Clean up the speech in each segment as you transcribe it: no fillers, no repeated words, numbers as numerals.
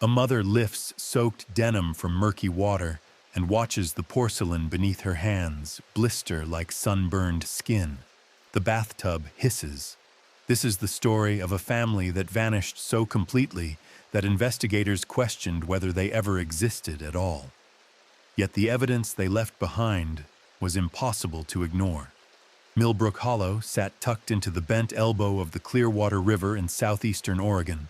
A mother lifts soaked denim from murky water and watches the porcelain beneath her hands blister like sunburned skin. The bathtub hisses. This is the story of a family that vanished so completely that investigators questioned whether they ever existed at all. Yet the evidence they left behind was impossible to ignore. Millbrook Hollow sat tucked into the bent elbow of the Clearwater River in southeastern Oregon,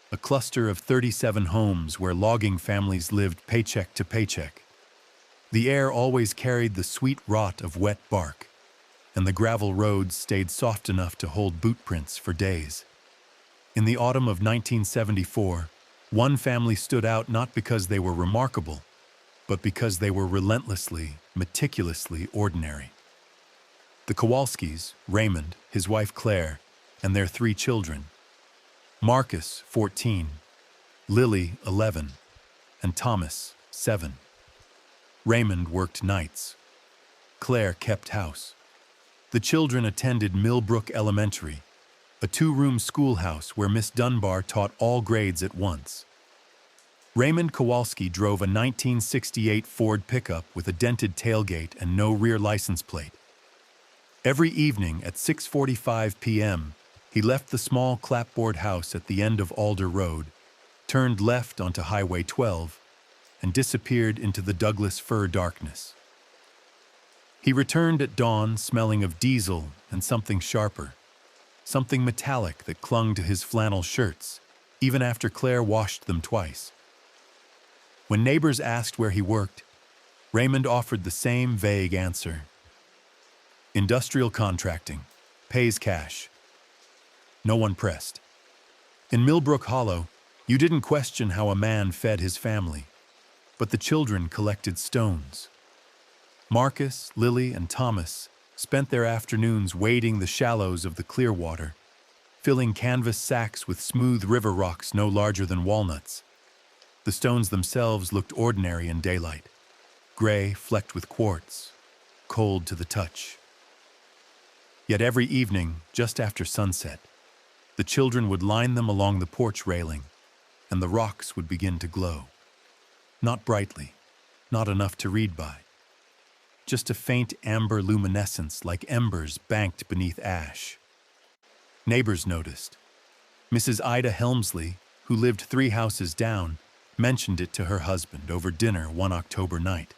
a cluster of 37 homes where logging families lived paycheck to paycheck. The air always carried the sweet rot of wet bark, and the gravel roads stayed soft enough to hold boot prints for days. In the autumn of 1974, one family stood out not because they were remarkable, but because they were relentlessly, meticulously ordinary. The Kowalskis, Raymond, his wife Claire, and their 3 children, Marcus, 14, Lily, 11, and Thomas, 7. Raymond worked nights. Claire kept house. The children attended Millbrook Elementary, a 2-room schoolhouse where Miss Dunbar taught all grades at once. Raymond Kowalski drove a 1968 Ford pickup with a dented tailgate and no rear license plate. Every evening at 6:45 p.m., he left the small clapboard house at the end of Alder Road, turned left onto Highway 12, and disappeared into the Douglas fir darkness. He returned at dawn smelling of diesel and something sharper, something metallic that clung to his flannel shirts, even after Claire washed them twice. When neighbors asked where he worked, Raymond offered the same vague answer. Industrial contracting, pays cash. No one pressed. In Millbrook Hollow, you didn't question how a man fed his family, but the children collected stones. Marcus, Lily, and Thomas spent their afternoons wading the shallows of the Clearwater, filling canvas sacks with smooth river rocks no larger than walnuts. The stones themselves looked ordinary in daylight, gray flecked with quartz, cold to the touch. Yet every evening, just after sunset, the children would line them along the porch railing, and the rocks would begin to glow. Not brightly, not enough to read by. Just a faint amber luminescence like embers banked beneath ash. Neighbors noticed. Mrs. Ida Helmsley, who lived 3 houses down, mentioned it to her husband over dinner one October night.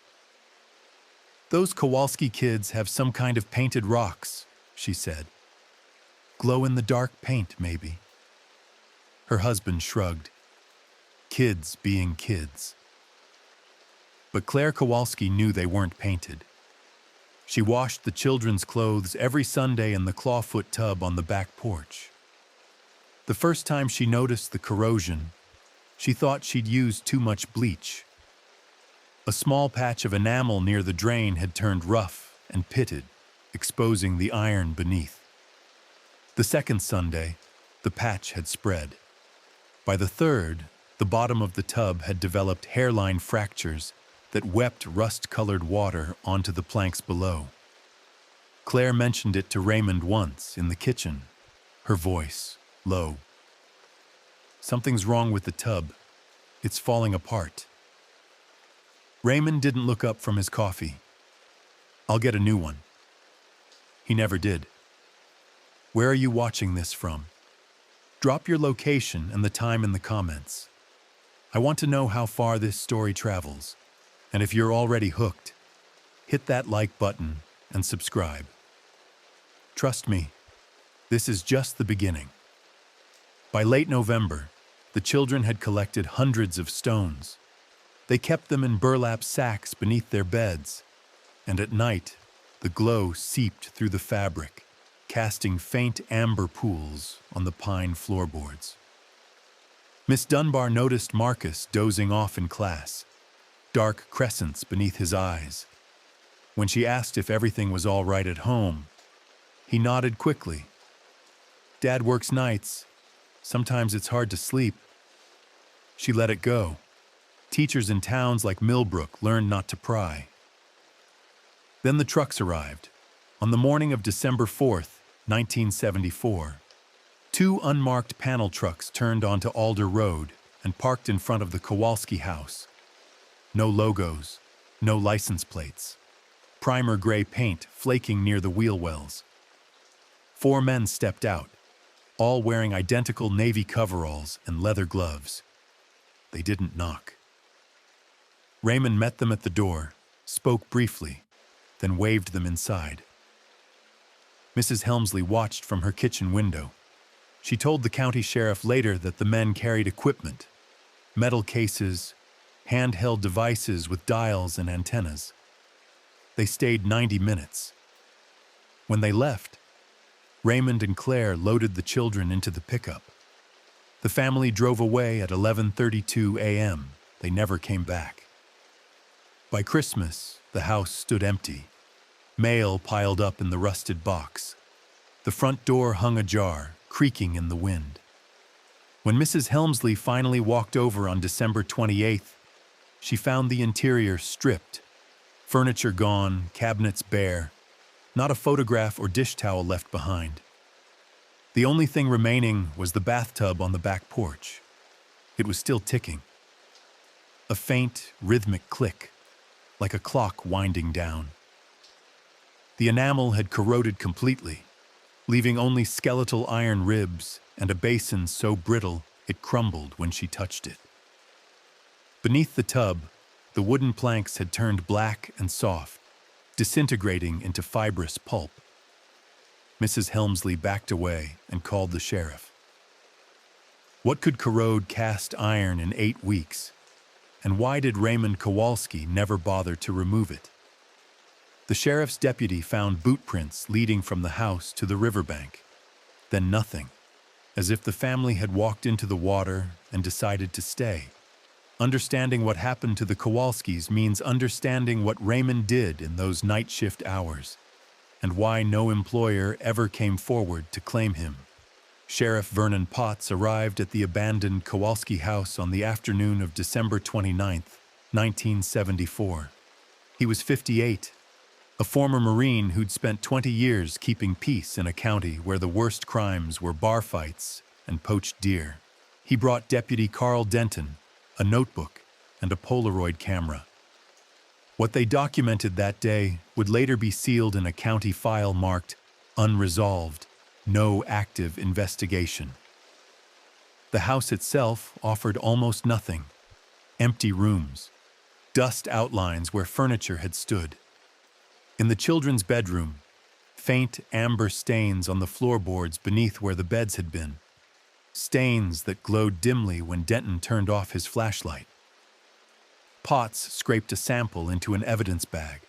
"Those Kowalski kids have some kind of painted rocks," she said. "Glow-in-the-dark paint, maybe." Her husband shrugged. Kids being kids. But Claire Kowalski knew they weren't painted. She washed the children's clothes every Sunday in the clawfoot tub on the back porch. The first time she noticed the corrosion, she thought she'd used too much bleach. A small patch of enamel near the drain had turned rough and pitted, exposing the iron beneath. The second Sunday, the patch had spread. By the third, the bottom of the tub had developed hairline fractures that wept rust-colored water onto the planks below. Claire mentioned it to Raymond once in the kitchen, her voice low. "Something's wrong with the tub. It's falling apart." Raymond didn't look up from his coffee. "I'll get a new one." He never did. Where are you watching this from? Drop your location and the time in the comments. I want to know how far this story travels. And if you're already hooked, hit that like button and subscribe. Trust me, this is just the beginning. By late November, the children had collected hundreds of stones. They kept them in burlap sacks beneath their beds, and at night, the glow seeped through the fabric, casting faint amber pools on the pine floorboards. Miss Dunbar noticed Marcus dozing off in class, dark crescents beneath his eyes. When she asked if everything was all right at home, he nodded quickly. "Dad works nights. Sometimes it's hard to sleep." She let it go. Teachers in towns like Millbrook learned not to pry. Then the trucks arrived. On the morning of December 4th, 1974, 2 unmarked panel trucks turned onto Alder Road, and parked in front of the Kowalski house. No logos, no license plates. Primer gray paint flaking near the wheel wells. 4 men stepped out, all wearing identical navy coveralls and leather gloves. They didn't knock. Raymond met them at the door, spoke briefly, then waved them inside. Mrs. Helmsley watched from her kitchen window. She told the county sheriff later that the men carried equipment, metal cases, handheld devices with dials and antennas. They stayed 90 minutes. When they left, Raymond and Claire loaded the children into the pickup. The family drove away at 11:32 a.m. They never came back. By Christmas, the house stood empty. Mail piled up in the rusted box. The front door hung ajar, creaking in the wind. When Mrs. Helmsley finally walked over on December 28th, she found the interior stripped, furniture gone, cabinets bare, not a photograph or dish towel left behind. The only thing remaining was the bathtub on the back porch. It was still ticking. A faint, rhythmic click, like a clock winding down. The enamel had corroded completely, leaving only skeletal iron ribs and a basin so brittle it crumbled when she touched it. Beneath the tub, the wooden planks had turned black and soft, disintegrating into fibrous pulp. Mrs. Helmsley backed away and called the sheriff. What could corrode cast iron in 8 weeks? And why did Raymond Kowalski never bother to remove it? The sheriff's deputy found boot prints leading from the house to the riverbank. Then nothing, as if the family had walked into the water and decided to stay. Understanding what happened to the Kowalskis means understanding what Raymond did in those night shift hours, and why no employer ever came forward to claim him. Sheriff Vernon Potts arrived at the abandoned Kowalski house on the afternoon of December 29, 1974. He was 58, a former Marine who'd spent 20 years keeping peace in a county where the worst crimes were bar fights and poached deer. He brought Deputy Carl Denton, a notebook, and a Polaroid camera. What they documented that day would later be sealed in a county file marked "Unresolved, no active investigation." The house itself offered almost nothing. Empty rooms, dust outlines where furniture had stood. In the children's bedroom, faint amber stains on the floorboards beneath where the beds had been. Stains that glowed dimly when Denton turned off his flashlight. Potts scraped a sample into an evidence bag.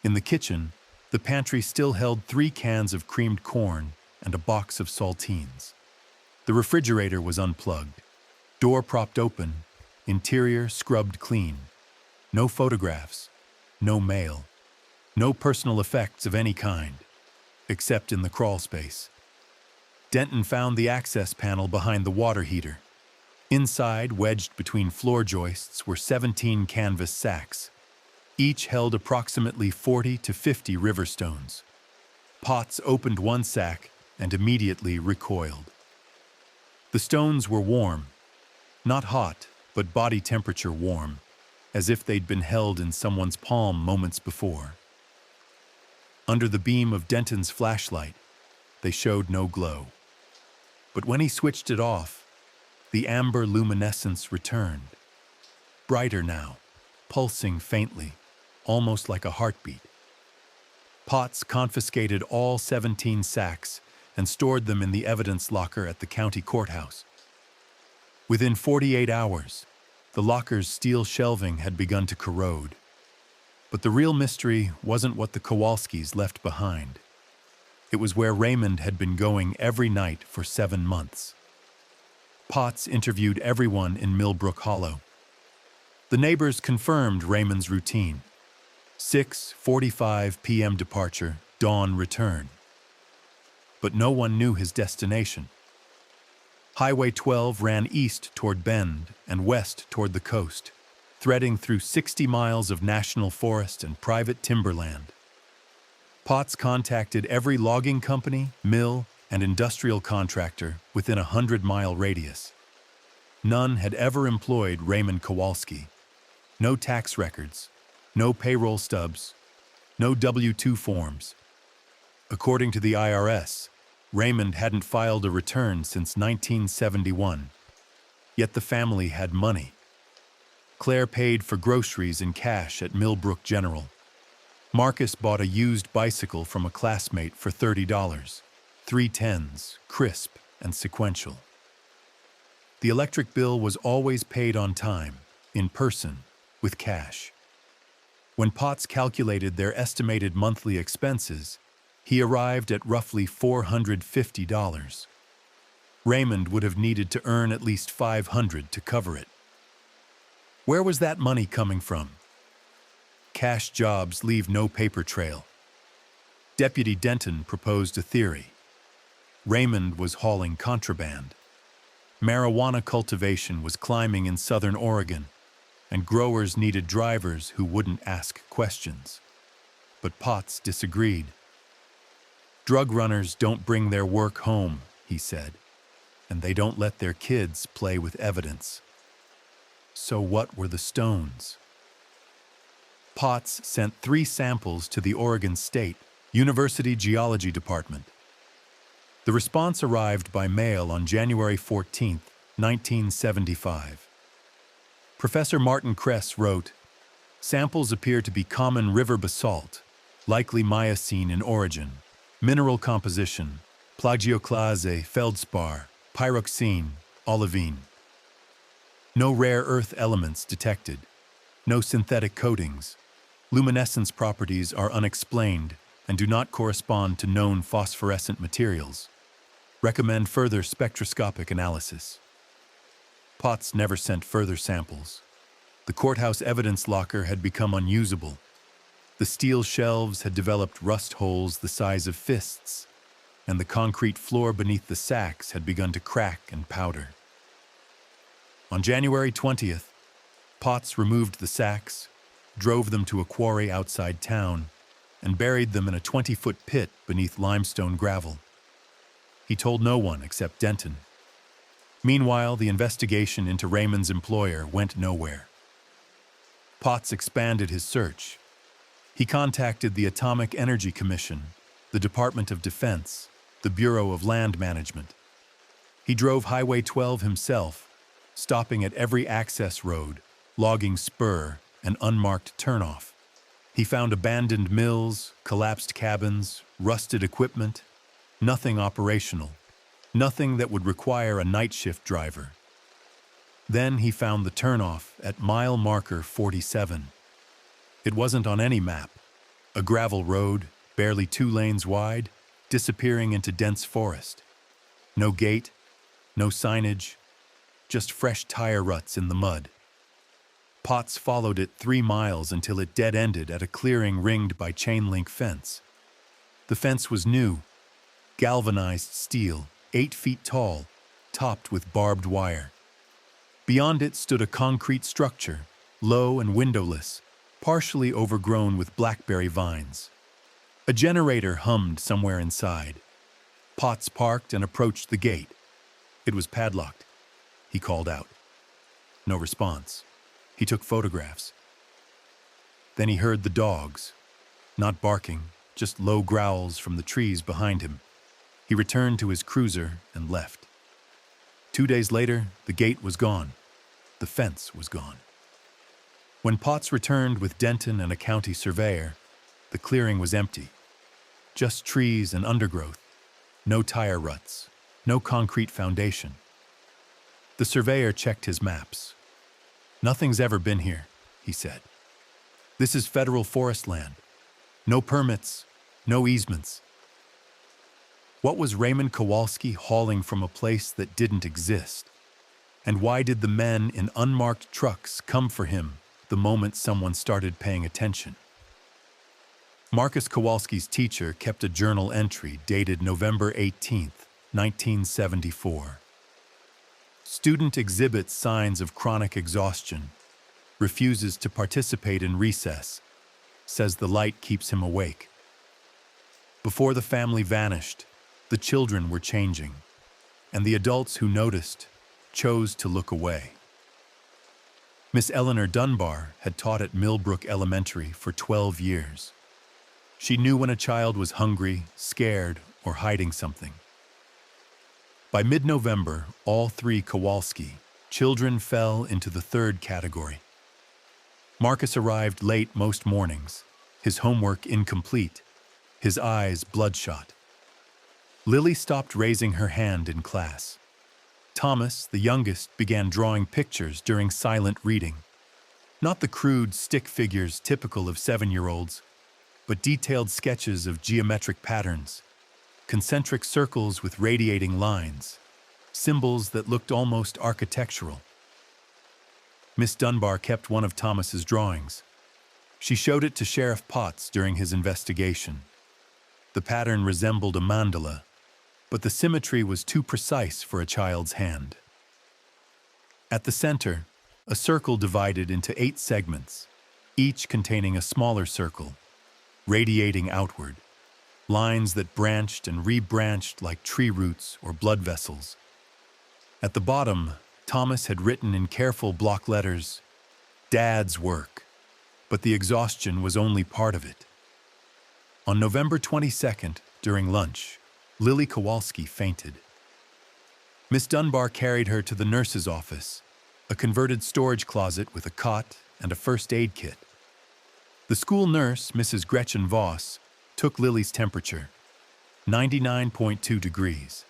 In the kitchen, the pantry still held 3 cans of creamed corn and a box of saltines. The refrigerator was unplugged, door propped open, interior scrubbed clean. No photographs, no mail, no personal effects of any kind, except in the crawl space. Denton found the access panel behind the water heater. Inside, wedged between floor joists, were 17 canvas sacks. Each held approximately 40 to 50 river stones. Potts opened one sack and immediately recoiled. The stones were warm, not hot, but body temperature warm, as if they'd been held in someone's palm moments before. Under the beam of Denton's flashlight, they showed no glow. But when he switched it off, the amber luminescence returned. Brighter now, pulsing faintly, almost like a heartbeat. Potts confiscated all 17 sacks and stored them in the evidence locker at the county courthouse. Within 48 hours, the locker's steel shelving had begun to corrode. But the real mystery wasn't what the Kowalskis left behind. It was where Raymond had been going every night for 7 months. Potts interviewed everyone in Millbrook Hollow. The neighbors confirmed Raymond's routine. 6:45 p.m. departure, dawn return. But no one knew his destination. Highway 12 ran east toward Bend and west toward the coast, threading through 60 miles of national forest and private timberland. Potts contacted every logging company, mill, and industrial contractor within a 100-mile radius. None had ever employed Raymond Kowalski. No tax records, no payroll stubs, no W-2 forms. According to the IRS, Raymond hadn't filed a return since 1971. Yet the family had money. Claire paid for groceries in cash at Millbrook General. Marcus bought a used bicycle from a classmate for $30, 310s, crisp and sequential. The electric bill was always paid on time, in person, with cash. When Potts calculated their estimated monthly expenses, he arrived at roughly $450. Raymond would have needed to earn at least $500 to cover it. Where was that money coming from? Cash jobs leave no paper trail. Deputy Denton proposed a theory. Raymond was hauling contraband. Marijuana cultivation was climbing in southern Oregon, and growers needed drivers who wouldn't ask questions. But Potts disagreed. Drug runners don't bring their work home, he said, and they don't let their kids play with evidence. So what were the stones? Potts sent 3 samples to the Oregon State University Geology Department. The response arrived by mail on January 14, 1975. Professor Martin Kress wrote, "Samples appear to be common river basalt, likely Miocene in origin, mineral composition, plagioclase, feldspar, pyroxene, olivine. No rare earth elements detected, no synthetic coatings. Luminescence properties are unexplained and do not correspond to known phosphorescent materials. Recommend further spectroscopic analysis." Potts never sent further samples. The courthouse evidence locker had become unusable. The steel shelves had developed rust holes the size of fists, and the concrete floor beneath the sacks had begun to crack and powder. On January 20th, Potts removed the sacks, drove them to a quarry outside town, and buried them in a 20-foot pit beneath limestone gravel. He told no one except Denton. Meanwhile, the investigation into Raymond's employer went nowhere. Potts expanded his search. He contacted the Atomic Energy Commission, the Department of Defense, the Bureau of Land Management. He drove Highway 12 himself, stopping at every access road, logging spur, and unmarked turnoff. He found abandoned mills, collapsed cabins, rusted equipment, nothing operational, nothing that would require a night shift driver. Then he found the turnoff at mile marker 47. It wasn't on any map. A gravel road, barely 2 lanes wide, disappearing into dense forest. No gate, no signage, just fresh tire ruts in the mud. Potts followed it 3 miles until it dead-ended at a clearing ringed by chain-link fence. The fence was new, galvanized steel, 8 feet tall, topped with barbed wire. Beyond it stood a concrete structure, low and windowless, partially overgrown with blackberry vines. A generator hummed somewhere inside. Potts parked and approached the gate. It was padlocked. He called out. No response. He took photographs. Then he heard the dogs, not barking, just low growls from the trees behind him. He returned to his cruiser and left. 2 days later, the gate was gone. The fence was gone. When Potts returned with Denton and a county surveyor, the clearing was empty. Just trees and undergrowth. No tire ruts. No concrete foundation. The surveyor checked his maps. "Nothing's ever been here," he said. "This is federal forest land. No permits, no easements." What was Raymond Kowalski hauling from a place that didn't exist? And why did the men in unmarked trucks come for him the moment someone started paying attention? Marcus Kowalski's teacher kept a journal entry dated November 18, 1974. Student exhibits signs of chronic exhaustion, refuses to participate in recess, says the light keeps him awake. Before the family vanished, the children were changing, and the adults who noticed chose to look away. Miss Eleanor Dunbar had taught at Millbrook Elementary for 12 years. She knew when a child was hungry, scared, or hiding something. By mid-November, all three Kowalski children fell into the third category. Marcus arrived late most mornings, his homework incomplete, his eyes bloodshot. Lily stopped raising her hand in class. Thomas, the youngest, began drawing pictures during silent reading. Not the crude stick figures typical of 7-year-olds, but detailed sketches of geometric patterns, concentric circles with radiating lines, symbols that looked almost architectural. Miss Dunbar kept one of Thomas's drawings. She showed it to Sheriff Potts during his investigation. The pattern resembled a mandala, but the symmetry was too precise for a child's hand. At the center, a circle divided into 8 segments, each containing a smaller circle, radiating outward, lines that branched and rebranched like tree roots or blood vessels. At the bottom, Thomas had written in careful block letters, "Dad's work," but the exhaustion was only part of it. On November 22nd, during lunch, Lily Kowalski fainted. Miss Dunbar carried her to the nurse's office, a converted storage closet with a cot and a first aid kit. The school nurse, Mrs. Gretchen Voss, took Lily's temperature, 99.2 degrees.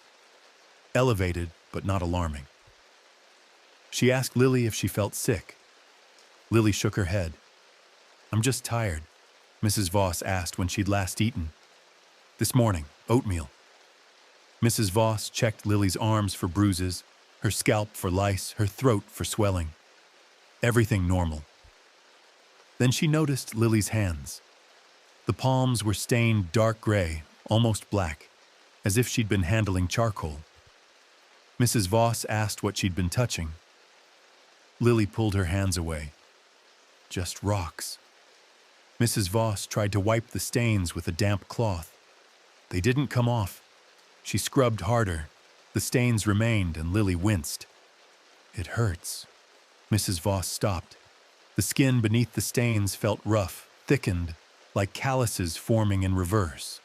Elevated, but not alarming. She asked Lily if she felt sick. Lily shook her head. "I'm just tired," Mrs. Voss asked when she'd last eaten. "This morning, oatmeal." Mrs. Voss checked Lily's arms for bruises, her scalp for lice, her throat for swelling. Everything normal. Then she noticed Lily's hands. The palms were stained dark gray, almost black, as if she'd been handling charcoal. Mrs. Voss asked what she'd been touching. Lily pulled her hands away. "Just rocks." Mrs. Voss tried to wipe the stains with a damp cloth. They didn't come off. She scrubbed harder. The stains remained, and Lily winced. "It hurts." Mrs. Voss stopped. The skin beneath the stains felt rough, thickened, like calluses forming in reverse.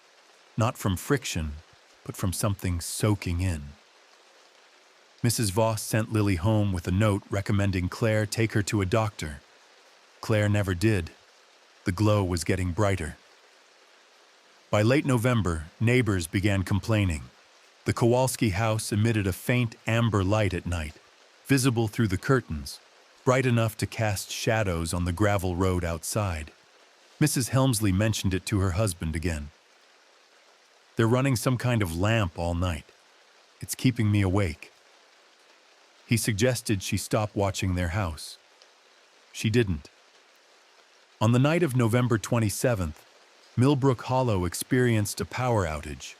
Not from friction, but from something soaking in. Mrs. Voss sent Lily home with a note recommending Claire take her to a doctor. Claire never did. The glow was getting brighter. By late November, neighbors began complaining. The Kowalski house emitted a faint amber light at night, visible through the curtains, bright enough to cast shadows on the gravel road outside. Mrs. Helmsley mentioned it to her husband again. "They're running some kind of lamp all night. It's keeping me awake." He suggested she stop watching their house. She didn't. On the night of November 27th, Millbrook Hollow experienced a power outage.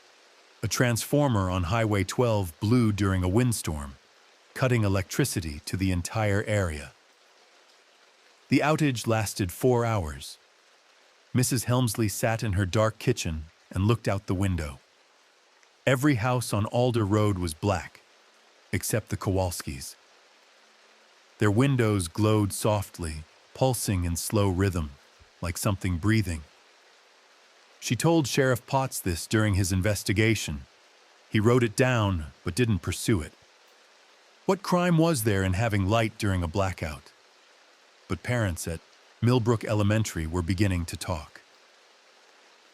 A transformer on Highway 12 blew during a windstorm, cutting electricity to the entire area. The outage lasted 4 hours. Mrs. Helmsley sat in her dark kitchen and looked out the window. Every house on Alder Road was black, except the Kowalskis. Their windows glowed softly, pulsing in slow rhythm, like something breathing. She told Sheriff Potts this during his investigation. He wrote it down, but didn't pursue it. What crime was there in having light during a blackout? But parents at Millbrook Elementary were beginning to talk.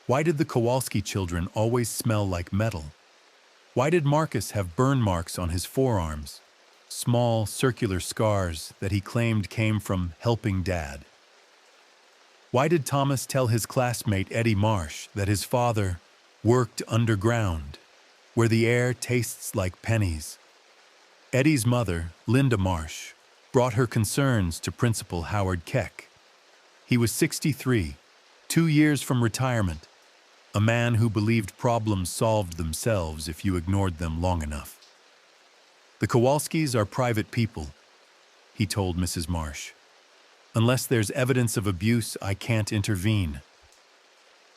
Why did the Kowalski children always smell like metal? Why did Marcus have burn marks on his forearms, small circular scars that he claimed came from helping Dad? Why did Thomas tell his classmate Eddie Marsh that his father worked underground, where the air tastes like pennies? Eddie's mother, Linda Marsh, brought her concerns to Principal Howard Keck. He was 63, 2 years from retirement, a man who believed problems solved themselves if you ignored them long enough. "The Kowalskis are private people," he told Mrs. Marsh. "Unless there's evidence of abuse, I can't intervene."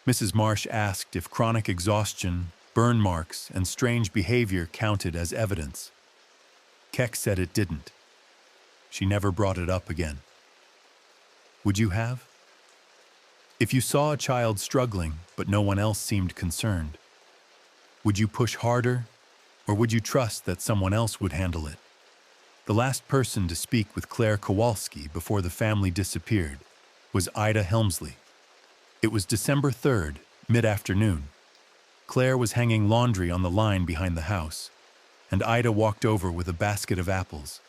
Mrs. Marsh asked if chronic exhaustion, burn marks, and strange behavior counted as evidence. Keck said it didn't. She never brought it up again. Would you have? If you saw a child struggling, but no one else seemed concerned, would you push harder, or would you trust that someone else would handle it? The last person to speak with Claire Kowalski before the family disappeared was Ida Helmsley. It was December 3rd, mid-afternoon. Claire was hanging laundry on the line behind the house, and Ida walked over with a basket of apples.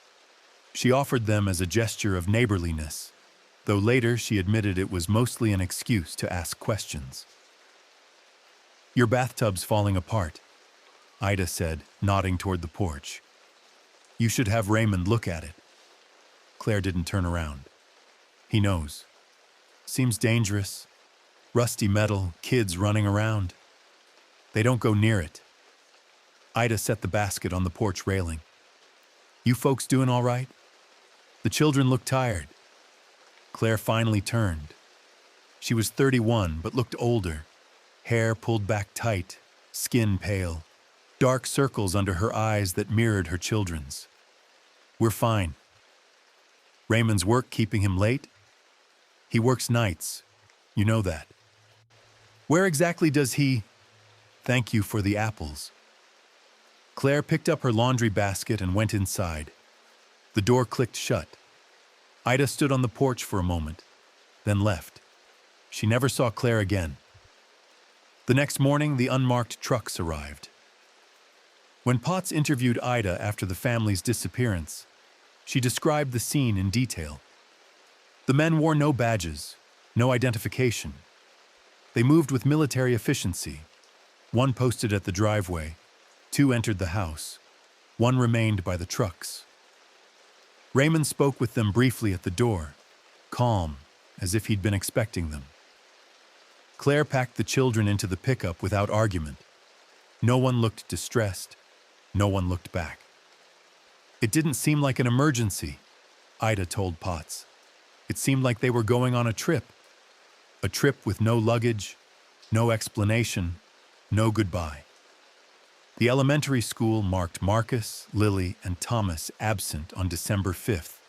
She offered them as a gesture of neighborliness, though later she admitted it was mostly an excuse to ask questions. "Your bathtub's falling apart," Ida said, nodding toward the porch. "You should have Raymond look at it." Claire didn't turn around. "He knows. Seems dangerous. Rusty metal, kids running around. They don't go near it." Ida set the basket on the porch railing. "You folks doing all right?" The children looked tired. Claire finally turned. She was 31 but looked older, hair pulled back tight, skin pale, dark circles under her eyes that mirrored her children's. "We're fine." "Raymond's work keeping him late?" "He works nights. You know that." "Where exactly does he—" "Thank you for the apples." Claire picked up her laundry basket and went inside. The door clicked shut. Ida stood on the porch for a moment, then left. She never saw Claire again. The next morning, the unmarked trucks arrived. When Potts interviewed Ida after the family's disappearance, she described the scene in detail. The men wore no badges, no identification. They moved with military efficiency. One posted at the driveway, 2 entered the house, 1 remained by the trucks. Raymond spoke with them briefly at the door, calm, as if he'd been expecting them. Claire packed the children into the pickup without argument. No one looked distressed. No one looked back. "It didn't seem like an emergency," Ida told Potts. "It seemed like they were going on a trip with no luggage, no explanation, no goodbye." The elementary school marked Marcus, Lily, and Thomas absent on December 5th,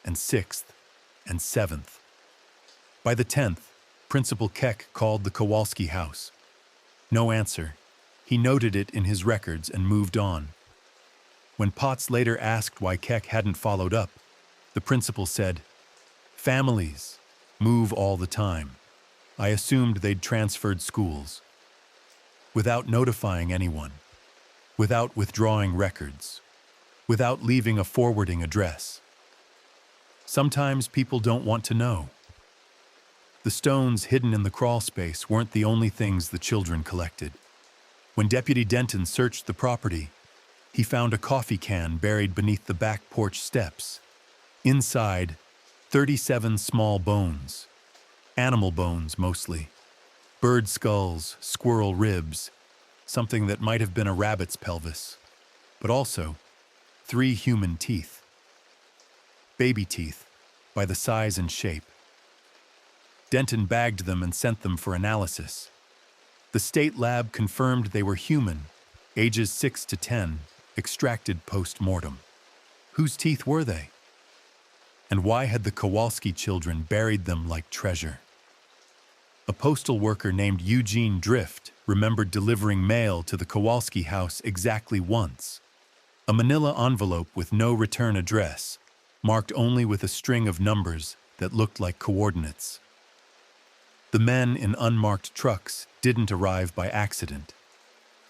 and 6th, and 7th. By the 10th, Principal Keck called the Kowalski house. No answer. He noted it in his records and moved on. When Potts later asked why Keck hadn't followed up, the principal said, "Families move all the time. I assumed they'd transferred schools." Without notifying anyone, without withdrawing records, without leaving a forwarding address. Sometimes people don't want to know. The stones hidden in the crawl space weren't the only things the children collected. When Deputy Denton searched the property, he found a coffee can buried beneath the back porch steps. Inside, 37 small bones. Animal bones, mostly. Bird skulls, squirrel ribs, something that might have been a rabbit's pelvis, but also 3 human teeth. Baby teeth, by the size and shape. Denton bagged them and sent them for analysis. The state lab confirmed they were human, ages 6 to 10, extracted post-mortem. Whose teeth were they? And why had the Kowalski children buried them like treasure? A postal worker named Eugene Drift remembered delivering mail to the Kowalski house exactly once. A manila envelope with no return address, marked only with a string of numbers that looked like coordinates. The men in unmarked trucks didn't arrive by accident,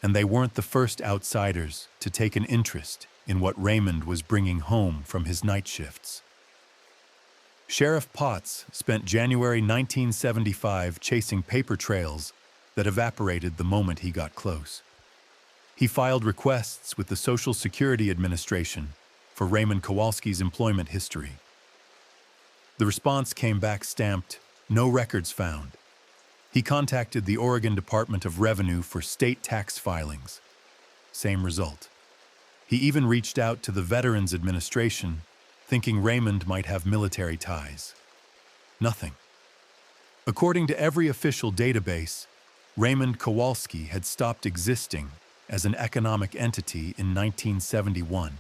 and they weren't the first outsiders to take an interest in what Raymond was bringing home from his night shifts. Sheriff Potts spent January 1975 chasing paper trails that evaporated the moment he got close. He filed requests with the Social Security Administration for Raymond Kowalski's employment history. The response came back stamped, "No records found." He contacted the Oregon Department of Revenue for state tax filings. Same result. He even reached out to the Veterans Administration, thinking Raymond might have military ties. Nothing. According to every official database, Raymond Kowalski had stopped existing as an economic entity in 1971.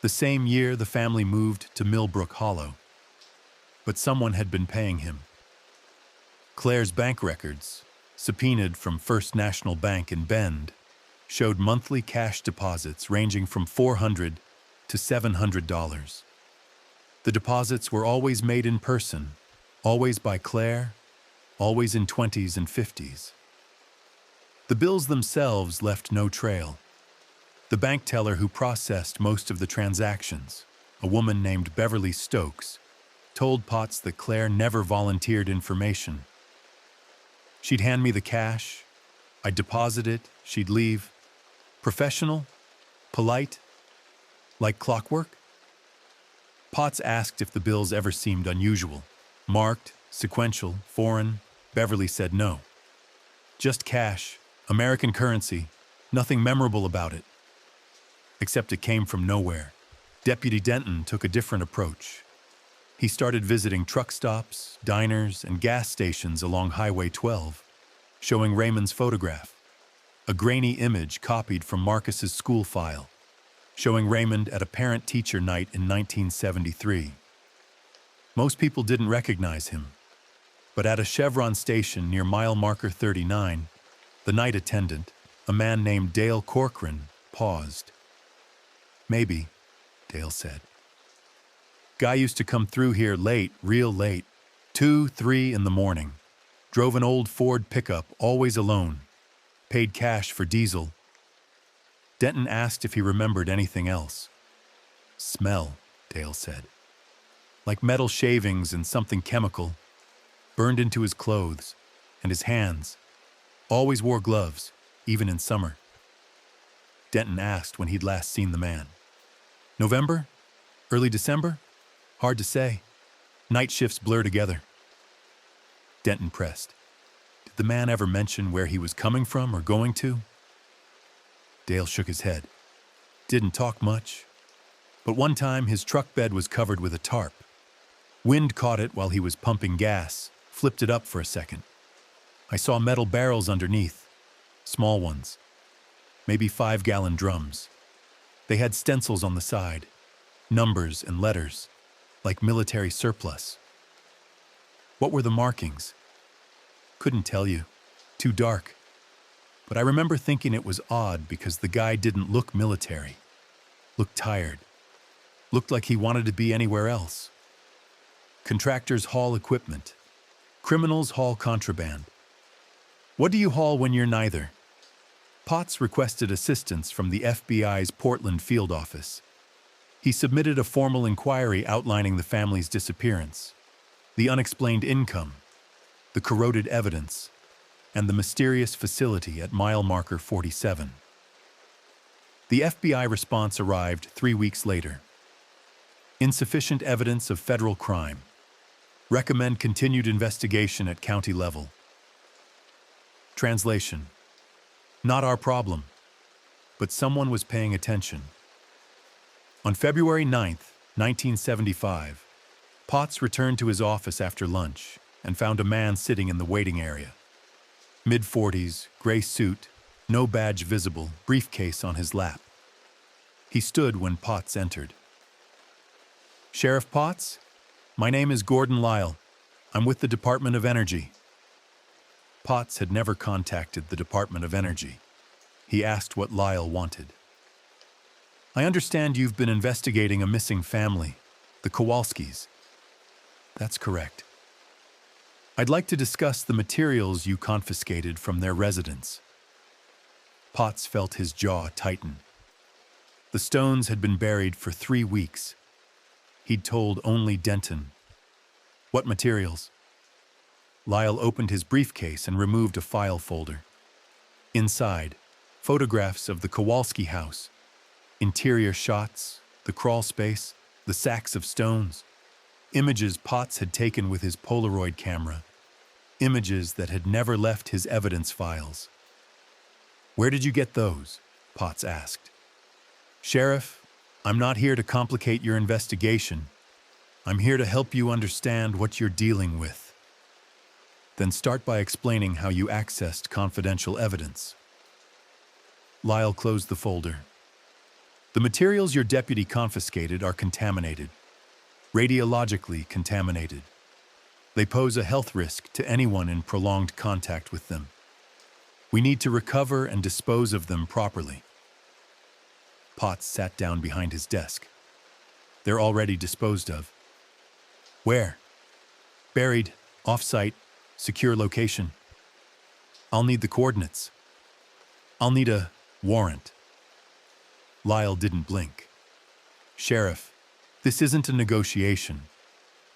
The same year, the family moved to Millbrook Hollow. But someone had been paying him. Claire's bank records, subpoenaed from First National Bank in Bend, showed monthly cash deposits ranging from $400 to $700. The deposits were always made in person, always by Claire, always in 20s and 50s. The bills themselves left no trail. The bank teller who processed most of the transactions, a woman named Beverly Stokes, told Potts that Claire never volunteered information. She'd hand me the cash, I'd deposit it, she'd leave. Professional? Polite? Like clockwork? Potts asked if the bills ever seemed unusual. Marked, sequential, foreign. Beverly said no. Just cash, American currency, nothing memorable about it. Except it came from nowhere. Deputy Denton took a different approach. He started visiting truck stops, diners, and gas stations along Highway 12, showing Raymond's photograph, a grainy image copied from Marcus's school file, showing Raymond at a parent-teacher night in 1973. Most people didn't recognize him, but at a Chevron station near mile marker 39, the night attendant, a man named Dale Corcoran, paused. "Maybe," Dale said. "Guy used to come through here late, real late, 2, 3 in the morning. Drove an old Ford pickup, always alone. Paid cash for diesel." Denton asked if he remembered anything else. "Smell," Dale said. "Like metal shavings and something chemical. Burned into his clothes. And his hands. Always wore gloves, even in summer." Denton asked when he'd last seen the man. "November? Early December? Hard to say. Night shifts blur together." Denton pressed. "Did the man ever mention where he was coming from or going to?" Dale shook his head. "Didn't talk much. But one time his truck bed was covered with a tarp. Wind caught it while he was pumping gas, flipped it up for a second. I saw metal barrels underneath, small ones, maybe 5-gallon drums. They had stencils on the side, numbers and letters, like military surplus." "What were the markings?" "Couldn't tell you. Too dark. But I remember thinking it was odd because the guy didn't look military. Looked tired. Looked like he wanted to be anywhere else. Contractors haul equipment. Criminals haul contraband. What do you haul when you're neither?" Potts requested assistance from the FBI's Portland field office. He submitted a formal inquiry outlining the family's disappearance, the unexplained income, the corroded evidence, and the mysterious facility at mile marker 47. The FBI response arrived 3 weeks later. Insufficient evidence of federal crime. Recommend continued investigation at county level. Translation: Not our problem, but someone was paying attention. On February 9th, 1975, Potts returned to his office after lunch and found a man sitting in the waiting area. Mid-40s, gray suit, no badge visible, briefcase on his lap. He stood when Potts entered. "Sheriff Potts? My name is Gordon Lyle. I'm with the Department of Energy." Potts had never contacted the Department of Energy. He asked what Lyle wanted. "I understand you've been investigating a missing family, the Kowalskis." "That's correct." "I'd like to discuss the materials you confiscated from their residence." Potts felt his jaw tighten. The stones had been buried for 3 weeks. He'd told only Denton. "What materials?" Lyle opened his briefcase and removed a file folder. Inside, photographs of the Kowalski house, interior shots, the crawl space, the sacks of stones, images Potts had taken with his Polaroid camera, images that had never left his evidence files. "Where did you get those?" Potts asked. "Sheriff, I'm not here to complicate your investigation. I'm here to help you understand what you're dealing with." "Then start by explaining how you accessed confidential evidence." Lyle closed the folder. The materials your deputy confiscated are contaminated, radiologically contaminated. They pose a health risk to anyone in prolonged contact with them. We need to recover and dispose of them properly. Potts sat down behind his desk. They're already disposed of. Where? Buried, off-site, secure location. I'll need the coordinates. I'll need a warrant. Lyle didn't blink. Sheriff, this isn't a negotiation.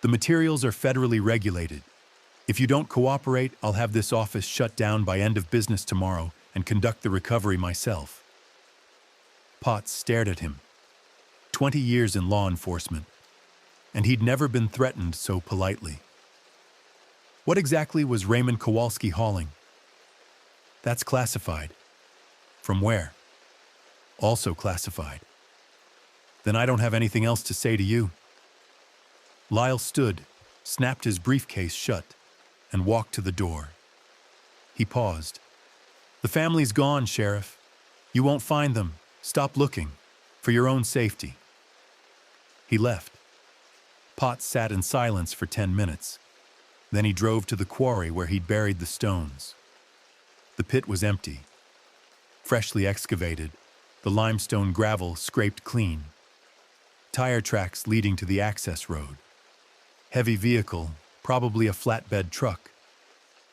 The materials are federally regulated. If you don't cooperate, I'll have this office shut down by end of business tomorrow and conduct the recovery myself. Potts stared at him. 20 years in law enforcement, and he'd never been threatened so politely. What exactly was Raymond Kowalski hauling? That's classified. From where? Also classified. Then I don't have anything else to say to you. Lyle stood, snapped his briefcase shut, and walked to the door. He paused. The family's gone, Sheriff. You won't find them. Stop looking, for your own safety. He left. Potts sat in silence for 10 minutes. Then he drove to the quarry where he'd buried the stones. The pit was empty. Freshly excavated, the limestone gravel scraped clean. Tire tracks leading to the access road. Heavy vehicle, probably a flatbed truck.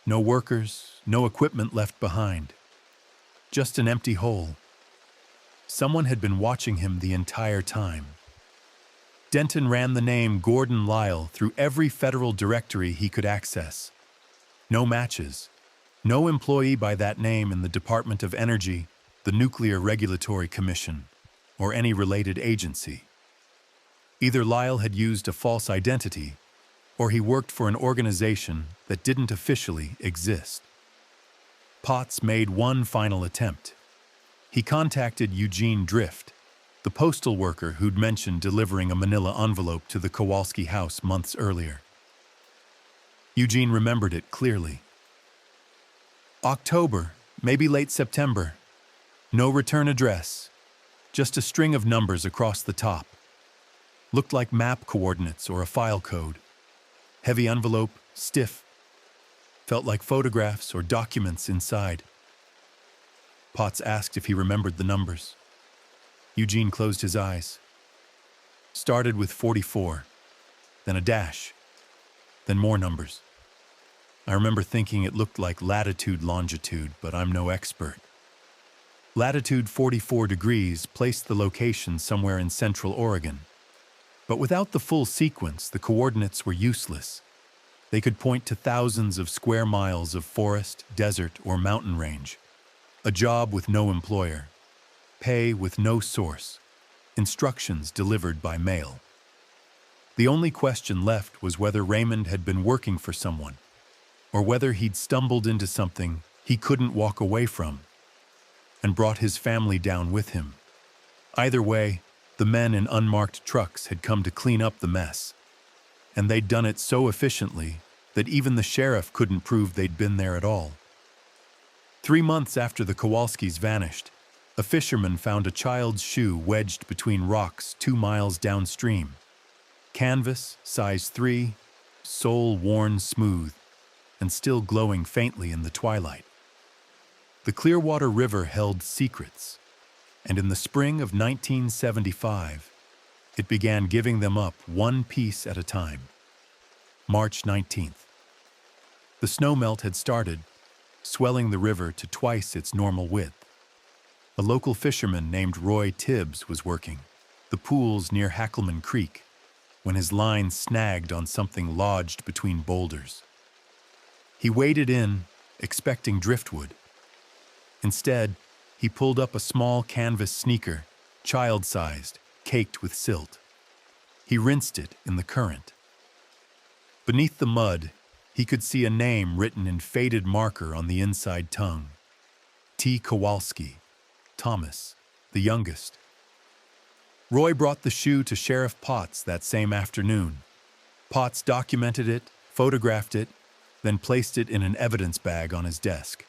No workers, no equipment left behind. Just an empty hole. Someone had been watching him the entire time. Denton ran the name Gordon Lyle through every federal directory he could access. No matches. No employee by that name in the Department of Energy, the Nuclear Regulatory Commission, or any related agency. Either Lyle had used a false identity, or he worked for an organization that didn't officially exist. Potts made one final attempt. He contacted Eugene Drift, the postal worker who'd mentioned delivering a manila envelope to the Kowalski house months earlier. Eugene remembered it clearly. October, maybe late September. No return address, just a string of numbers across the top. Looked like map coordinates or a file code. Heavy envelope, stiff. Felt like photographs or documents inside. Potts asked if he remembered the numbers. Eugene closed his eyes. Started with 44, then a dash, then more numbers. I remember thinking it looked like latitude, longitude, but I'm no expert. Latitude 44 degrees placed the location somewhere in central Oregon. But without the full sequence, the coordinates were useless. They could point to thousands of square miles of forest, desert, or mountain range. A job with no employer. Pay with no source. Instructions delivered by mail. The only question left was whether Raymond had been working for someone, or whether he'd stumbled into something he couldn't walk away from, and brought his family down with him. Either way, the men in unmarked trucks had come to clean up the mess, and they'd done it so efficiently that even the sheriff couldn't prove they'd been there at all. 3 months after the Kowalskis vanished, a fisherman found a child's shoe wedged between rocks 2 miles downstream. Canvas, size 3, sole worn smooth, and still glowing faintly in the twilight. The Clearwater River held secrets, and in the spring of 1975, it began giving them up one piece at a time. March 19th. The snowmelt had started, swelling the river to twice its normal width. A local fisherman named Roy Tibbs was working the pools near Hackleman Creek when his line snagged on something lodged between boulders. He waded in, expecting driftwood. Instead, he pulled up a small canvas sneaker, child-sized, caked with silt. He rinsed it in the current. Beneath the mud, he could see a name written in faded marker on the inside tongue. T. Kowalski, Thomas, the youngest. Roy brought the shoe to Sheriff Potts that same afternoon. Potts documented it, photographed it, then placed it in an evidence bag on his desk.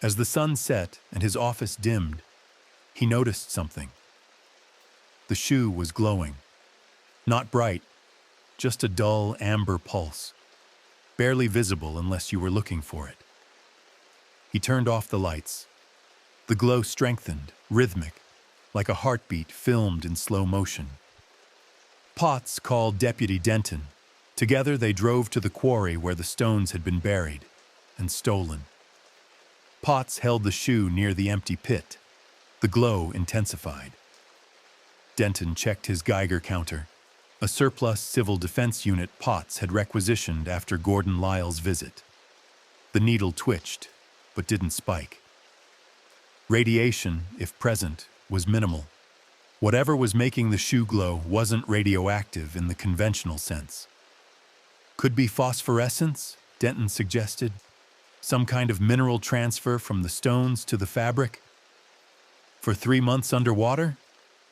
As the sun set and his office dimmed, he noticed something. The shoe was glowing. Not bright, just a dull amber pulse, barely visible unless you were looking for it. He turned off the lights. The glow strengthened, rhythmic, like a heartbeat filmed in slow motion. Potts called Deputy Denton. Together they drove to the quarry where the stones had been buried and stolen. Potts held the shoe near the empty pit. The glow intensified. Denton checked his Geiger counter, a surplus civil defense unit Potts had requisitioned after Gordon Lyle's visit. The needle twitched, but didn't spike. Radiation, if present, was minimal. Whatever was making the shoe glow wasn't radioactive in the conventional sense. Could be phosphorescence, Denton suggested. Some kind of mineral transfer from the stones to the fabric. For 3 months underwater?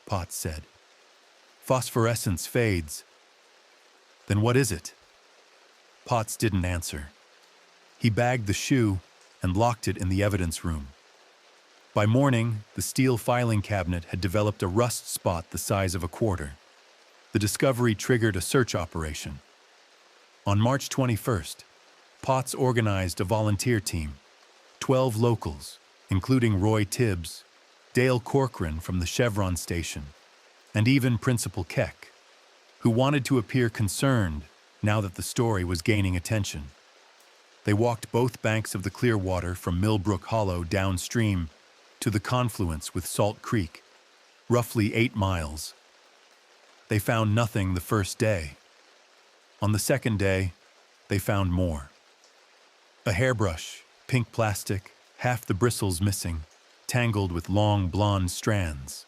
Potts said. Phosphorescence fades. Then what is it? Potts didn't answer. He bagged the shoe and locked it in the evidence room. By morning, the steel filing cabinet had developed a rust spot the size of a quarter. The discovery triggered a search operation. On March 21st, Potts organized a volunteer team, 12 locals, including Roy Tibbs, Dale Corcoran from the Chevron station, and even Principal Keck, who wanted to appear concerned now that the story was gaining attention. They walked both banks of the Clearwater from Millbrook Hollow downstream to the confluence with Salt Creek, roughly 8 miles. They found nothing the first day. On the second day, they found more. A hairbrush, pink plastic, half the bristles missing, tangled with long blonde strands.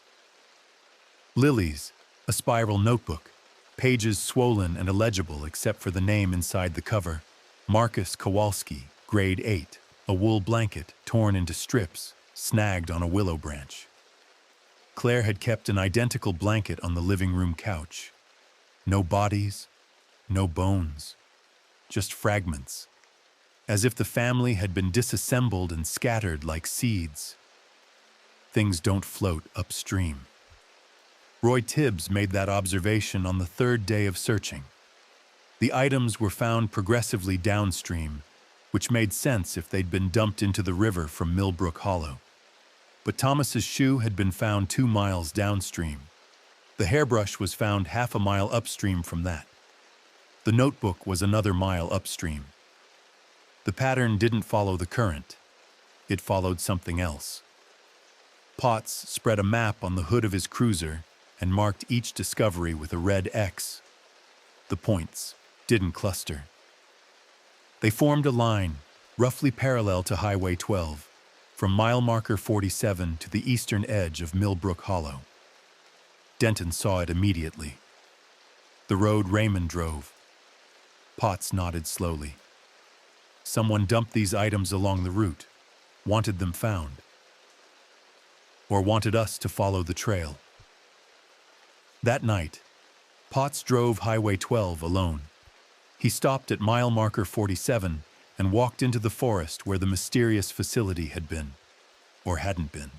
Lilies, a spiral notebook, pages swollen and illegible except for the name inside the cover. Marcus Kowalski, grade 8, a wool blanket torn into strips, snagged on a willow branch. Claire had kept an identical blanket on the living room couch. No bodies, no bones, just fragments, as if the family had been disassembled and scattered like seeds. Things don't float upstream. Roy Tibbs made that observation on the 3rd day of searching. The items were found progressively downstream, which made sense if they'd been dumped into the river from Millbrook Hollow. But Thomas's shoe had been found 2 miles downstream. The hairbrush was found half a mile upstream from that. The notebook was another mile upstream. The pattern didn't follow the current. It followed something else. Potts spread a map on the hood of his cruiser and marked each discovery with a red X. The points didn't cluster. They formed a line, roughly parallel to Highway 12, from mile marker 47 to the eastern edge of Millbrook Hollow. Denton saw it immediately. The road Raymond drove. Potts nodded slowly. Someone dumped these items along the route, wanted them found, or wanted us to follow the trail. That night, Potts drove Highway 12 alone. He stopped at mile marker 47 and walked into the forest where the mysterious facility had been, or hadn't been.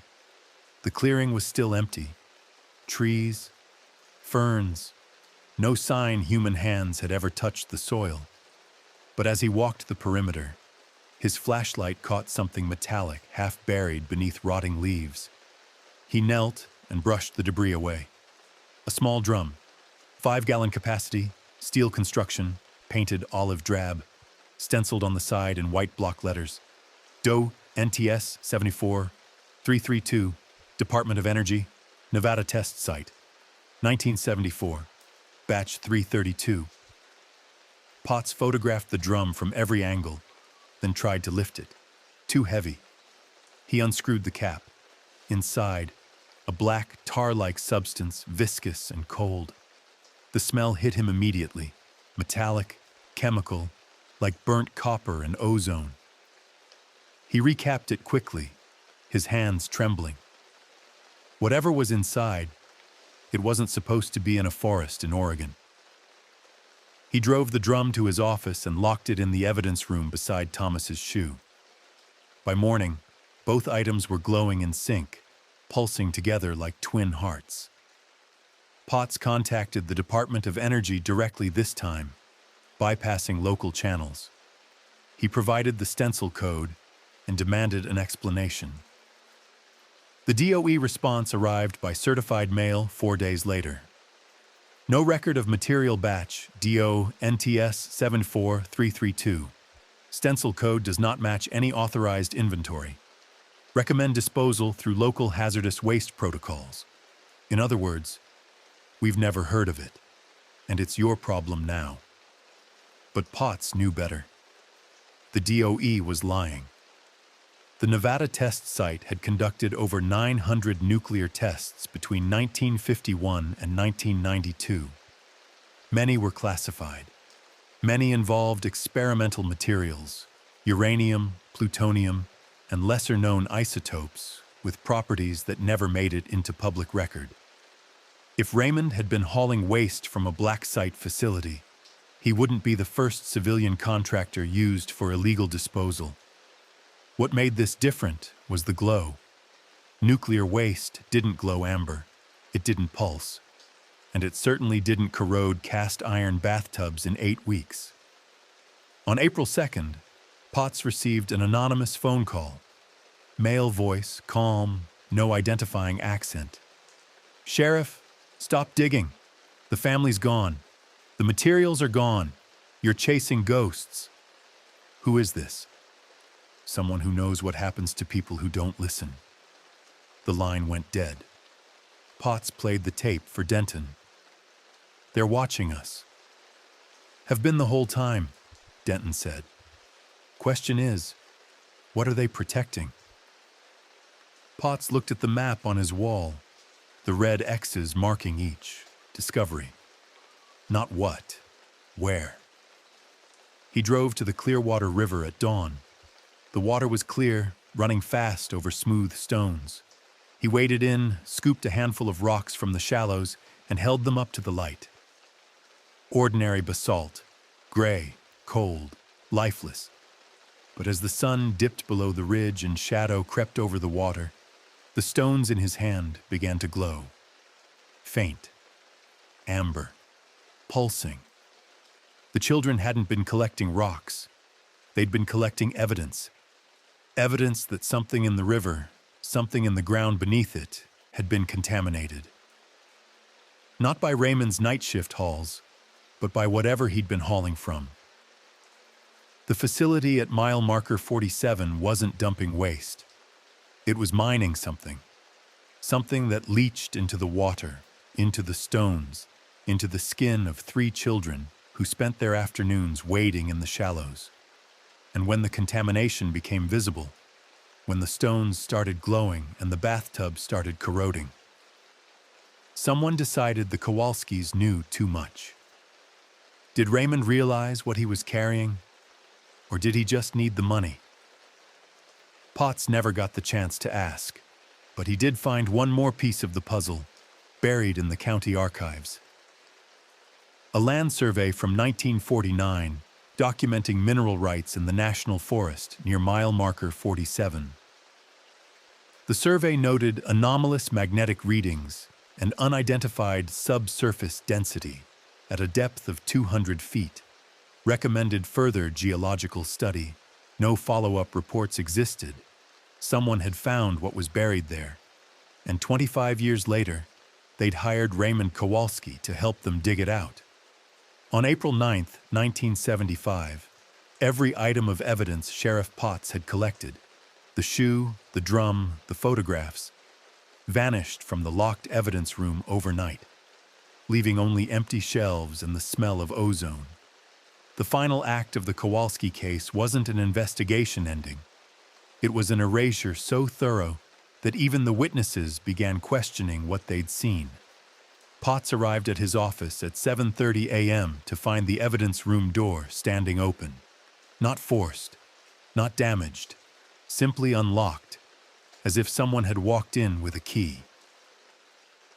The clearing was still empty. Trees, ferns, no sign human hands had ever touched the soil. But as he walked the perimeter, his flashlight caught something metallic half buried beneath rotting leaves. He knelt and brushed the debris away. A small drum, 5-gallon capacity, steel construction, painted olive drab, stenciled on the side in white block letters. DOE NTS 74332, Department of Energy, Nevada Test Site, 1974, Batch 332. Potts photographed the drum from every angle, then tried to lift it. Too heavy. He unscrewed the cap. Inside, a black, tar-like substance, viscous and cold. The smell hit him immediately, metallic, chemical, like burnt copper and ozone. He recapped it quickly, his hands trembling. Whatever was inside, it wasn't supposed to be in a forest in Oregon. He drove the drum to his office and locked it in the evidence room beside Thomas's shoe. By morning, both items were glowing in sync, pulsing together like twin hearts. Potts contacted the Department of Energy directly this time, bypassing local channels. He provided the stencil code and demanded an explanation. The DOE response arrived by certified mail 4 days later. No record of material batch, DO NTS 74332. Stencil code does not match any authorized inventory. Recommend disposal through local hazardous waste protocols. In other words, we've never heard of it, and it's your problem now. But Potts knew better. The DOE was lying. The Nevada test site had conducted over 900 nuclear tests between 1951 and 1992. Many were classified. Many involved experimental materials, uranium, plutonium, and lesser-known isotopes with properties that never made it into public record. If Raymond had been hauling waste from a black site facility, he wouldn't be the first civilian contractor used for illegal disposal. What made this different was the glow. Nuclear waste didn't glow amber, it didn't pulse, and it certainly didn't corrode cast iron bathtubs in 8 weeks. On April 2nd, Potts received an anonymous phone call. Male voice, calm, no identifying accent. "Sheriff, stop digging. The family's gone. The materials are gone. You're chasing ghosts." Who is this? Someone who knows what happens to people who don't listen. The line went dead. Potts played the tape for Denton. "They're watching us." "Have been the whole time," Denton said. "Question is, what are they protecting?" Potts looked at the map on his wall, the red X's marking each. Discovery. Not what, where. He drove to the Clearwater River at dawn. The water was clear, running fast over smooth stones. He waded in, scooped a handful of rocks from the shallows, and held them up to the light. Ordinary basalt, gray, cold, lifeless. But as the sun dipped below the ridge and shadow crept over the water, the stones in his hand began to glow. Faint, amber, pulsing. The children hadn't been collecting rocks. They'd been collecting evidence. Evidence that something in the river, something in the ground beneath it, had been contaminated. Not by Raymond's night shift hauls, but by whatever he'd been hauling from. The facility at mile marker 47 wasn't dumping waste. It was mining something. Something that leached into the water, into the stones, into the skin of 3 children who spent their afternoons wading in the shallows. And when the contamination became visible, when the stones started glowing and the bathtub started corroding, someone decided the Kowalskis knew too much. Did Raymond realize what he was carrying? Or did he just need the money? Potts never got the chance to ask, but he did find one more piece of the puzzle, buried in the county archives. A land survey from 1949 documenting mineral rights in the National Forest near mile marker 47. The survey noted anomalous magnetic readings and unidentified subsurface density at a depth of 200 feet. Recommended further geological study. No follow-up reports existed. Someone had found what was buried there, and 25 years later, they'd hired Raymond Kowalski to help them dig it out. On April 9, 1975, every item of evidence Sheriff Potts had collected, the shoe, the drum, the photographs, vanished from the locked evidence room overnight, leaving only empty shelves and the smell of ozone. The final act of the Kowalski case wasn't an investigation ending. It was an erasure so thorough that even the witnesses began questioning what they'd seen. Potts arrived at his office at 7:30 a.m. to find the evidence room door standing open. Not forced, not damaged, simply unlocked, as if someone had walked in with a key.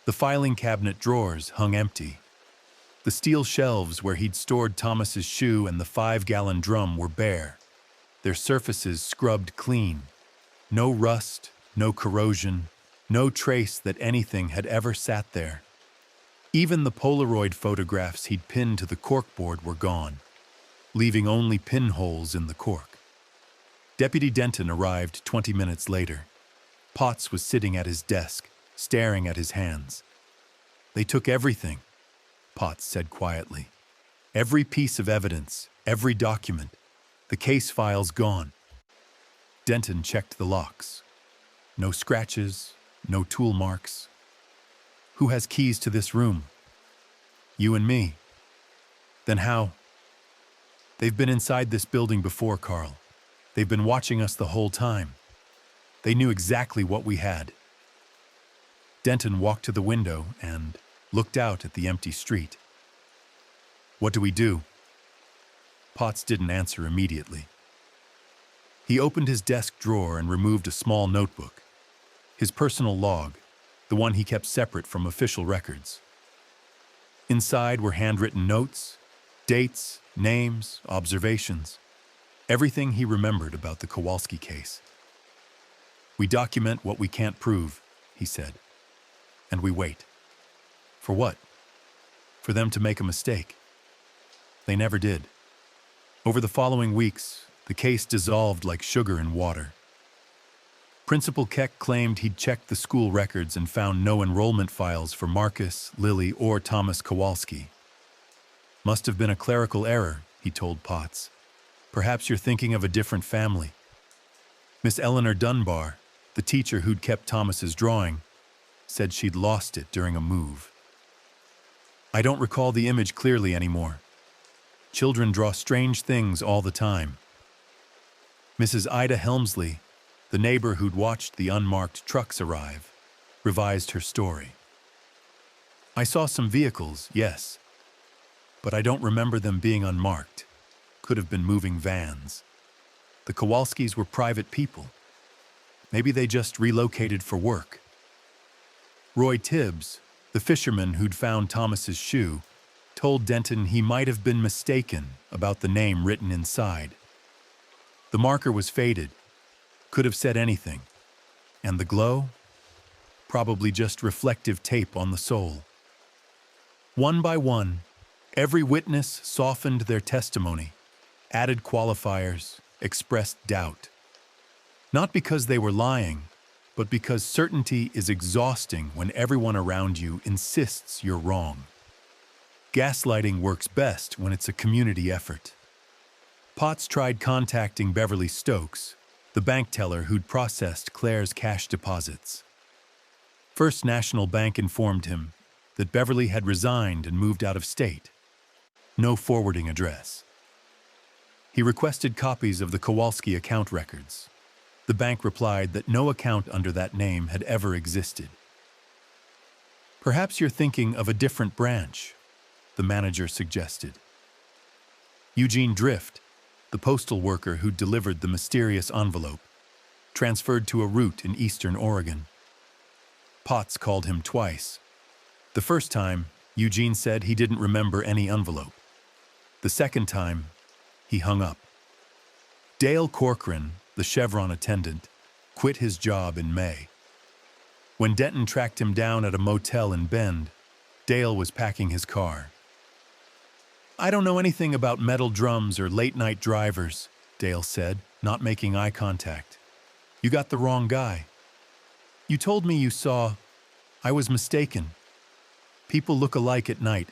The filing cabinet drawers hung empty. The steel shelves where he'd stored Thomas's shoe and the 5-gallon drum were bare, their surfaces scrubbed clean. No rust, no corrosion, no trace that anything had ever sat there. Even the Polaroid photographs he'd pinned to the corkboard were gone, leaving only pinholes in the cork. Deputy Denton arrived 20 minutes later. Potts was sitting at his desk, staring at his hands. "They took everything," Potts said quietly. "Every piece of evidence, every document. The case file's gone." Denton checked the locks. No scratches, no tool marks. "Who has keys to this room?" "You and me." "Then how?" "They've been inside this building before, Carl. They've been watching us the whole time. They knew exactly what we had." Denton walked to the window and looked out at the empty street. "What do we do?" Potts didn't answer immediately. He opened his desk drawer and removed a small notebook, his personal log, the one he kept separate from official records. Inside were handwritten notes, dates, names, observations, everything he remembered about the Kowalski case. "We document what we can't prove," he said, "and we wait." "For what?" "For them to make a mistake." They never did. Over the following weeks, the case dissolved like sugar in water. Principal Keck claimed he'd checked the school records and found no enrollment files for Marcus, Lily, or Thomas Kowalski. "Must have been a clerical error," he told Potts. "Perhaps you're thinking of a different family." Miss Eleanor Dunbar, the teacher who'd kept Thomas's drawing, said she'd lost it during a move. "I don't recall the image clearly anymore. Children draw strange things all the time." Mrs. Ida Helmsley, the neighbor who'd watched the unmarked trucks arrive, revised her story. "I saw some vehicles, yes, but I don't remember them being unmarked. Could have been moving vans. The Kowalskis were private people. Maybe they just relocated for work." Roy Tibbs, the fisherman who'd found Thomas's shoe, told Denton he might have been mistaken about the name written inside. The marker was faded, could have said anything. And the glow? Probably just reflective tape on the sole. One by one, every witness softened their testimony, added qualifiers, expressed doubt. Not because they were lying, but because certainty is exhausting when everyone around you insists you're wrong. Gaslighting works best when it's a community effort. Potts tried contacting Beverly Stokes, the bank teller who'd processed Claire's cash deposits. First National Bank informed him that Beverly had resigned and moved out of state. No forwarding address. He requested copies of the Kowalski account records. The bank replied that no account under that name had ever existed. "Perhaps you're thinking of a different branch," the manager suggested. Eugene Drift, the postal worker who delivered the mysterious envelope, transferred to a route in eastern Oregon. Potts called him twice. The first time, Eugene said he didn't remember any envelope. The second time, he hung up. Dale Corcoran, the Chevron attendant, quit his job in May. When Denton tracked him down at a motel in Bend, Dale was packing his car. "I don't know anything about metal drums or late-night drivers," Dale said, not making eye contact. "You got the wrong guy. You told me you saw. I was mistaken. People look alike at night.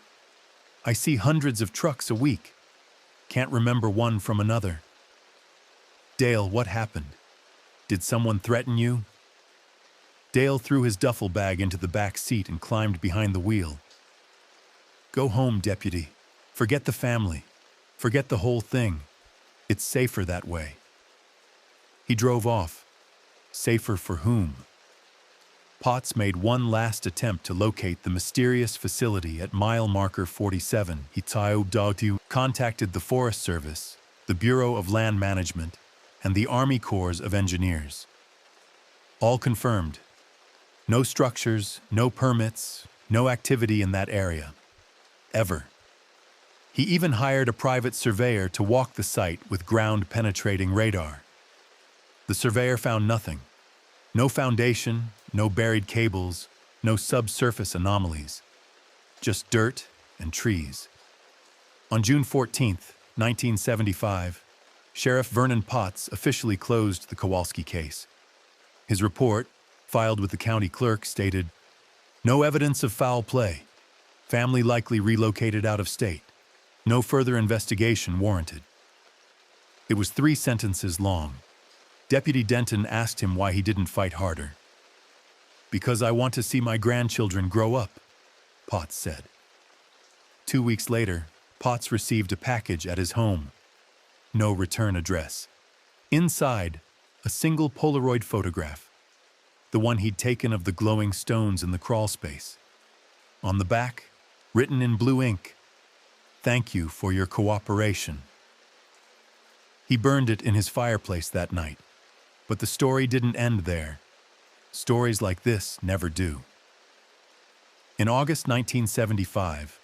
I see hundreds of trucks a week. Can't remember one from another." "Dale, what happened? Did someone threaten you?" Dale threw his duffel bag into the back seat and climbed behind the wheel. "Go home, deputy. Forget the family. Forget the whole thing. It's safer that way." He drove off. Safer for whom? Potts made one last attempt to locate the mysterious facility at mile marker 47. He contacted the Forest Service, the Bureau of Land Management, and the Army Corps of Engineers. All confirmed. No structures, no permits, no activity in that area. Ever. He even hired a private surveyor to walk the site with ground-penetrating radar. The surveyor found nothing. No foundation, no buried cables, no subsurface anomalies. just dirt and trees. On June 14, 1975, Sheriff Vernon Potts officially closed the Kowalski case. His report, filed with the county clerk, stated, "No evidence of foul play. Family likely relocated out of state. No further investigation warranted." It was 3 sentences long. Deputy Denton asked him why he didn't fight harder. "Because I want to see my grandchildren grow up," Potts said. 2 weeks later, Potts received a package at his home. No return address. Inside, a single Polaroid photograph, the one he'd taken of the glowing stones in the crawl space. On the back, written in blue ink, "Thank you for your cooperation." He burned it in his fireplace that night, but the story didn't end there. Stories like this never do. In August 1975,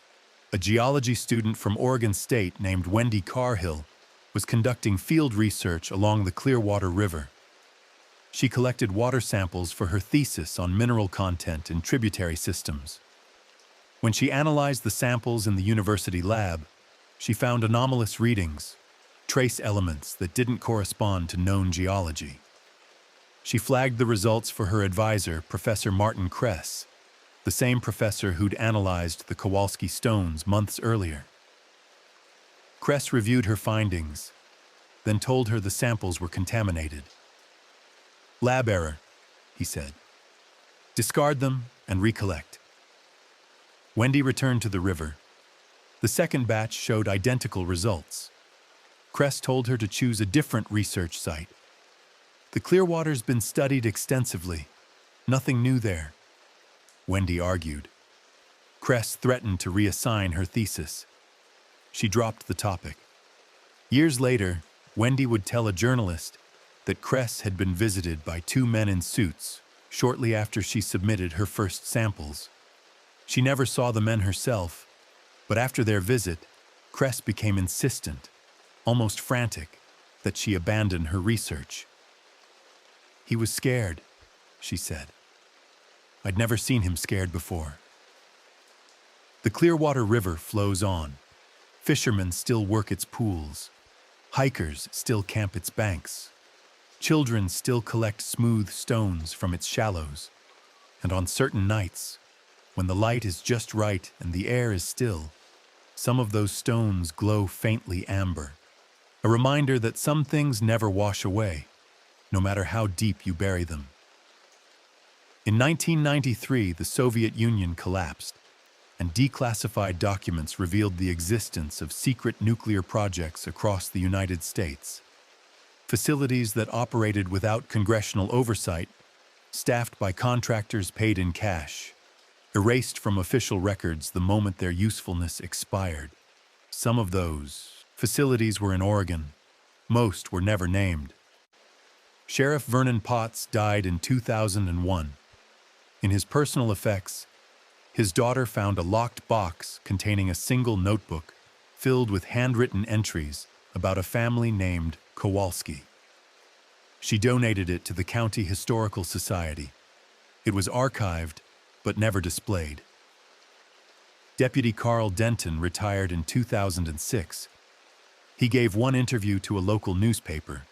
a geology student from Oregon State named Wendy Carhill was conducting field research along the Clearwater River. She collected water samples for her thesis on mineral content in tributary systems. When she analyzed the samples in the university lab, she found anomalous readings, trace elements that didn't correspond to known geology. She flagged the results for her advisor, Professor Martin Kress, the same professor who'd analyzed the Kowalski stones months earlier. Kress reviewed her findings, then told her the samples were contaminated. "Lab error," he said. "Discard them and recollect." Wendy returned to the river. The second batch showed identical results. Kress told her to choose a different research site. "The Clearwater's been studied extensively. Nothing new there," Wendy argued. Kress threatened to reassign her thesis. She dropped the topic. Years later, Wendy would tell a journalist that Kress had been visited by 2 men in suits shortly after she submitted her first samples. She never saw the men herself, but after their visit, Kress became insistent, almost frantic, that she abandon her research. "He was scared," she said. "I'd never seen him scared before." The Clearwater River flows on. Fishermen still work its pools. Hikers still camp its banks. Children still collect smooth stones from its shallows. And on certain nights, when the light is just right and the air is still, some of those stones glow faintly amber, a reminder that some things never wash away, no matter how deep you bury them. In 1993, the Soviet Union collapsed, and declassified documents revealed the existence of secret nuclear projects across the United States. Facilities that operated without congressional oversight, staffed by contractors paid in cash, erased from official records the moment their usefulness expired. Some of those facilities were in Oregon. Most were never named. Sheriff Vernon Potts died in 2001. In his personal effects, his daughter found a locked box containing a single notebook filled with handwritten entries about a family named Kowalski. She donated it to the County Historical Society. It was archived, but never displayed. Deputy Carl Denton retired in 2006. He gave one interview to a local newspaper,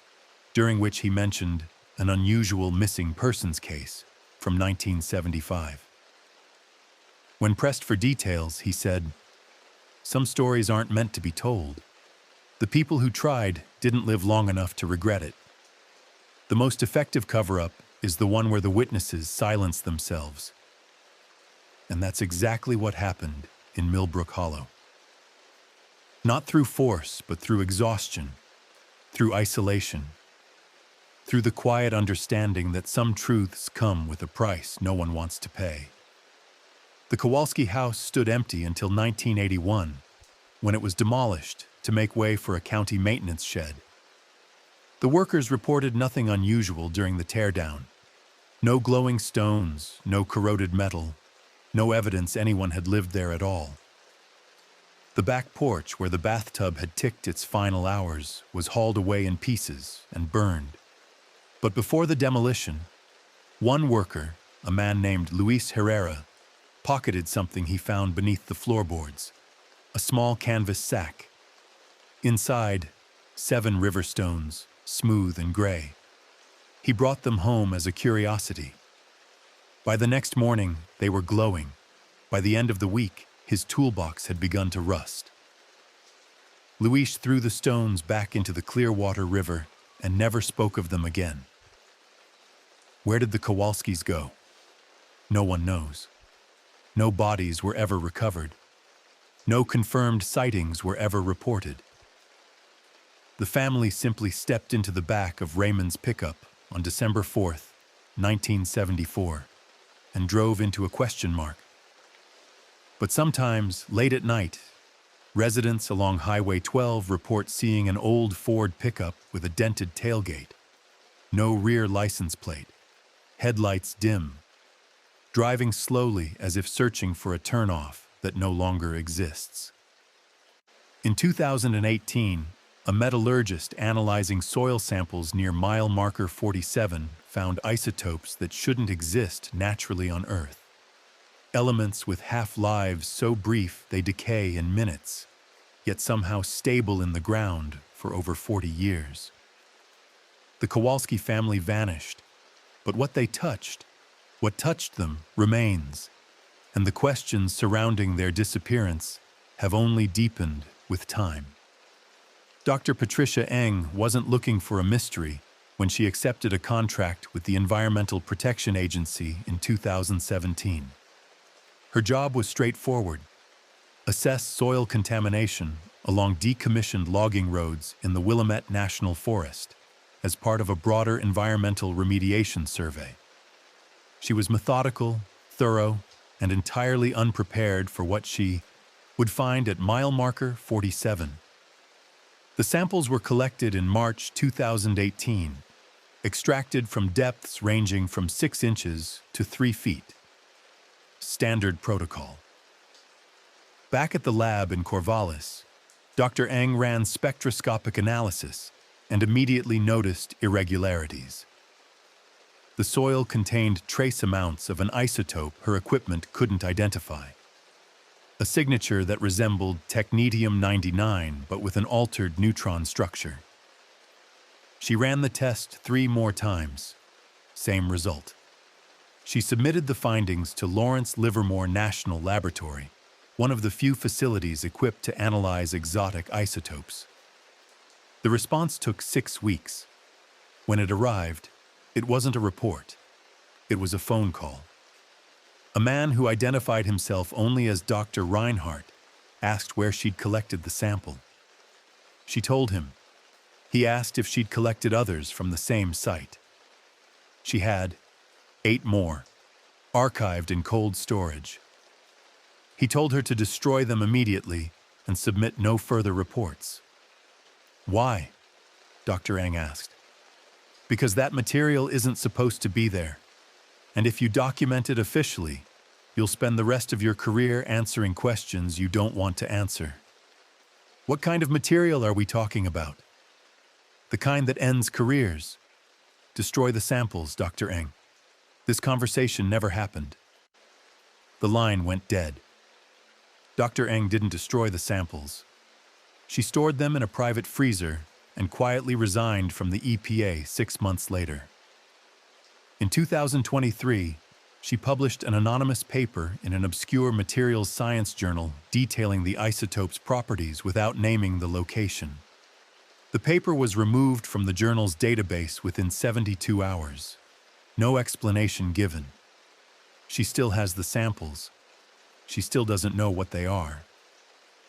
during which he mentioned an unusual missing persons case from 1975. When pressed for details, he said, "Some stories aren't meant to be told. The people who tried didn't live long enough to regret it. The most effective cover-up is the one where the witnesses silence themselves." And that's exactly what happened in Millbrook Hollow. Not through force, but through exhaustion, through isolation, through the quiet understanding that some truths come with a price no one wants to pay. The Kowalski house stood empty until 1981, when it was demolished to make way for a county maintenance shed. The workers reported nothing unusual during the teardown. No glowing stones, no corroded metal, no evidence anyone had lived there at all. The back porch where the bathtub had ticked its final hours was hauled away in pieces and burned. But before the demolition, one worker, a man named Luis Herrera, pocketed something he found beneath the floorboards, a small canvas sack. Inside, 7 river stones, smooth and gray. He brought them home as a curiosity. By the next morning, they were glowing. By the end of the week, his toolbox had begun to rust. Luis threw the stones back into the Clearwater River and never spoke of them again. Where did the Kowalskis go? No one knows. No bodies were ever recovered. No confirmed sightings were ever reported. The family simply stepped into the back of Raymond's pickup on December 4th, 1974, and drove into a question mark. But sometimes, late at night, residents along Highway 12 report seeing an old Ford pickup with a dented tailgate, no rear license plate, headlights dim, driving slowly as if searching for a turnoff that no longer exists. In 2018, a metallurgist analyzing soil samples near mile marker 47 found isotopes that shouldn't exist naturally on Earth. Elements with half-lives so brief they decay in minutes, yet somehow stable in the ground for over 40 years. The Kowalski family vanished, but what touched them, remains, and the questions surrounding their disappearance have only deepened with time. Dr. Patricia Eng wasn't looking for a mystery when she accepted a contract with the Environmental Protection Agency in 2017. Her job was straightforward: assess soil contamination along decommissioned logging roads in the Willamette National Forest as part of a broader environmental remediation survey. She was methodical, thorough, and entirely unprepared for what she would find at mile marker 47. The samples were collected in March 2018, extracted from depths ranging from 6 inches to 3 feet. Standard protocol. Back at the lab in Corvallis, Dr. Eng ran spectroscopic analysis and immediately noticed irregularities. The soil contained trace amounts of an isotope her equipment couldn't identify. A signature that resembled technetium-99 but with an altered neutron structure. She ran the test 3 more times. Same result. She submitted the findings to Lawrence Livermore National Laboratory, one of the few facilities equipped to analyze exotic isotopes. The response took 6 weeks. When it arrived, it wasn't a report. It was a phone call. A man who identified himself only as Dr. Reinhardt asked where she'd collected the sample. She told him. He asked if she'd collected others from the same site. She had 8 more, archived in cold storage. He told her to destroy them immediately and submit no further reports. Why? Dr. Eng asked. Because that material isn't supposed to be there. And if you document it officially, you'll spend the rest of your career answering questions you don't want to answer. What kind of material are we talking about? The kind that ends careers. Destroy the samples, Dr. Eng. This conversation never happened. The line went dead. Dr. Eng didn't destroy the samples. She stored them in a private freezer and quietly resigned from the EPA 6 months later. In 2023, she published an anonymous paper in an obscure materials science journal detailing the isotope's properties without naming the location. The paper was removed from the journal's database within 72 hours. No explanation given. She still has the samples. She still doesn't know what they are.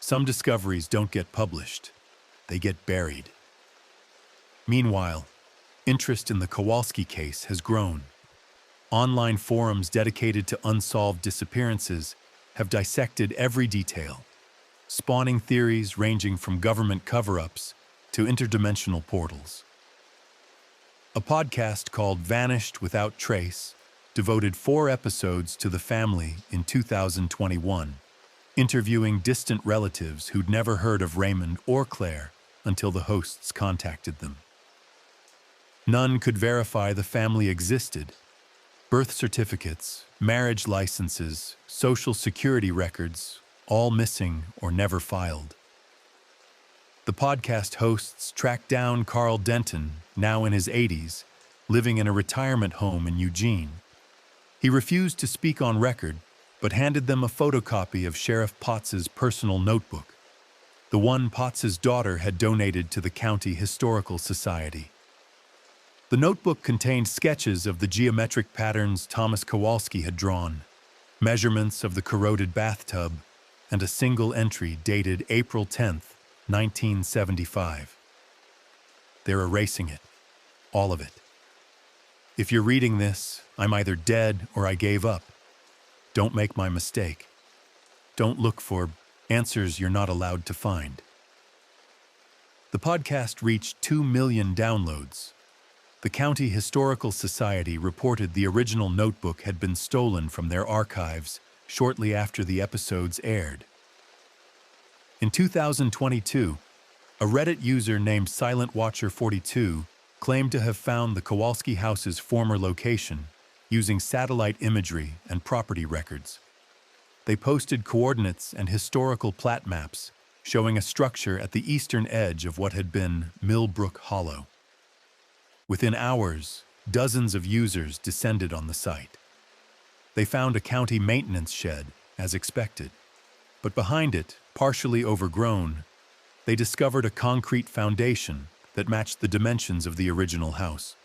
Some discoveries don't get published. They get buried. Meanwhile, interest in the Kowalski case has grown. Online forums dedicated to unsolved disappearances have dissected every detail, spawning theories ranging from government cover-ups to interdimensional portals. A podcast called Vanished Without Trace devoted 4 episodes to the family in 2021, interviewing distant relatives who'd never heard of Raymond or Claire until the hosts contacted them. None could verify the family existed, Birth certificates, marriage licenses, social security records, all missing or never filed. The podcast hosts tracked down Carl Denton, now in his 80s, living in a retirement home in Eugene. He refused to speak on record, but handed them a photocopy of Sheriff Potts's personal notebook, the one Potts's daughter had donated to the County Historical Society. The notebook contained sketches of the geometric patterns Thomas Kowalski had drawn, measurements of the corroded bathtub, and a single entry dated April 10th, 1975. They're erasing it, all of it. If you're reading this, I'm either dead or I gave up. Don't make my mistake. Don't look for answers you're not allowed to find. The podcast reached 2 million downloads. The County Historical Society reported the original notebook had been stolen from their archives shortly after the episodes aired. In 2022, a Reddit user named SilentWatcher42 claimed to have found the Kowalski house's former location using satellite imagery and property records. They posted coordinates and historical plat maps showing a structure at the eastern edge of what had been Millbrook Hollow. Within hours, dozens of users descended on the site. They found a county maintenance shed, as expected, but behind it, partially overgrown, they discovered a concrete foundation that matched the dimensions of the original house.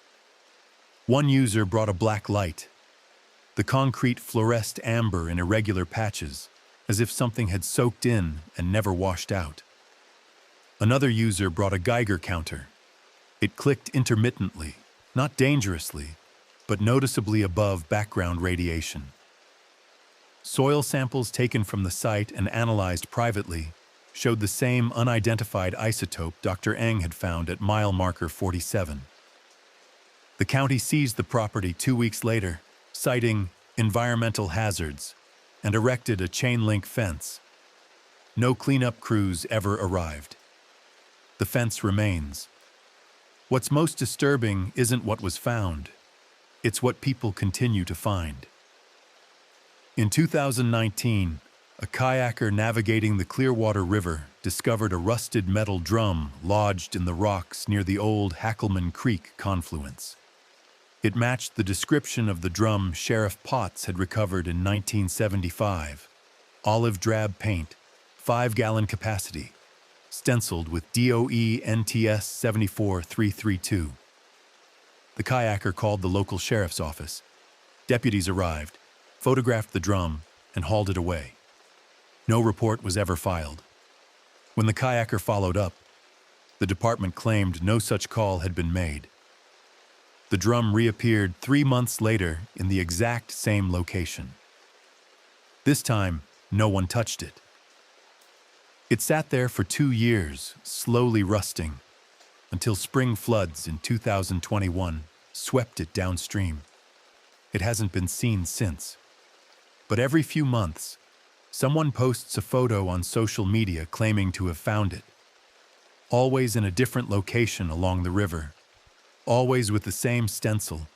One user brought a black light. The concrete fluoresced amber in irregular patches, as if something had soaked in and never washed out. Another user brought a Geiger counter. It clicked intermittently, not dangerously, but noticeably above background radiation. Soil samples taken from the site and analyzed privately showed the same unidentified isotope Dr. Eng had found at mile marker 47. The county seized the property 2 weeks later, citing environmental hazards, and erected a chain-link fence. No cleanup crews ever arrived. The fence remains. What's most disturbing isn't what was found. It's what people continue to find. In 2019, a kayaker navigating the Clearwater River discovered a rusted metal drum lodged in the rocks near the old Hackleman Creek confluence. It matched the description of the drum Sheriff Potts had recovered in 1975. Olive drab paint, 5-gallon capacity, stenciled with DOE NTS 74332. The kayaker called the local sheriff's office. Deputies arrived, photographed the drum, and hauled it away. No report was ever filed. When the kayaker followed up, the department claimed no such call had been made. The drum reappeared 3 months later in the exact same location. This time, no one touched it. It sat there for 2 years, slowly rusting, until spring floods in 2021 swept it downstream. It hasn't been seen since. But every few months, someone posts a photo on social media claiming to have found it. Always in a different location along the river. Always with the same stencil.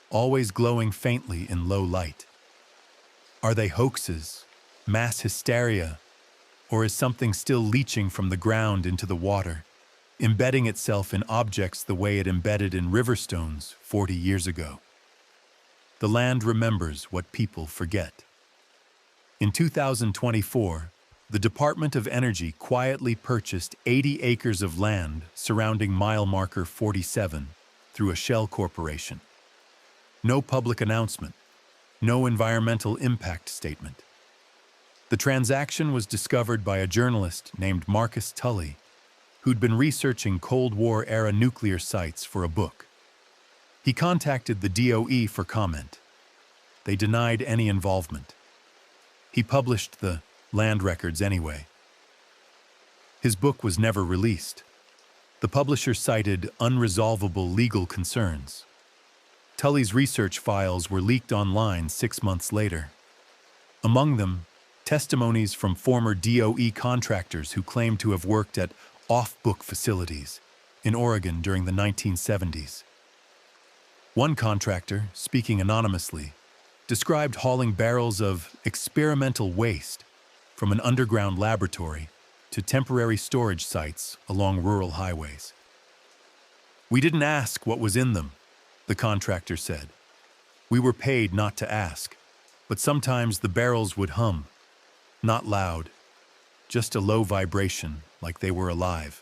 Always glowing faintly in low light. Are they hoaxes, mass hysteria, or is something still leaching from the ground into the water, embedding itself in objects the way it embedded in river stones 40 years ago? The land remembers what people forget. In 2024, the Department of Energy quietly purchased 80 acres of land surrounding mile marker 47 through a shell corporation. No public announcement, no environmental impact statement. The transaction was discovered by a journalist named Marcus Tully, who'd been researching Cold War-era nuclear sites for a book. He contacted the DOE for comment. They denied any involvement. He published the land records anyway. His book was never released. The publisher cited unresolvable legal concerns. Tully's research files were leaked online 6 months later. Among them, testimonies from former DOE contractors who claimed to have worked at off-book facilities in Oregon during the 1970s. One contractor, speaking anonymously, described hauling barrels of experimental waste from an underground laboratory to temporary storage sites along rural highways. "We didn't ask what was in them," the contractor said. "We were paid not to ask, but sometimes the barrels would hum. Not loud, just a low vibration, like they were alive."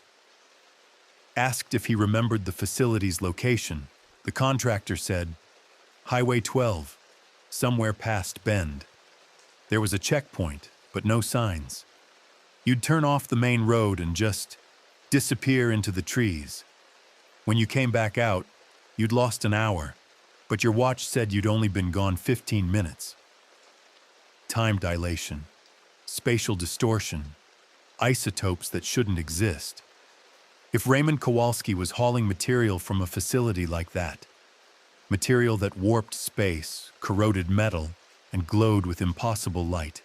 Asked if he remembered the facility's location, the contractor said, "Highway 12, somewhere past Bend. There was a checkpoint, but no signs. You'd turn off the main road and just disappear into the trees. When you came back out, you'd lost an hour, but your watch said you'd only been gone 15 minutes. Time dilation, spatial distortion, isotopes that shouldn't exist. If Raymond Kowalski was hauling material from a facility like that, material that warped space, corroded metal, and glowed with impossible light,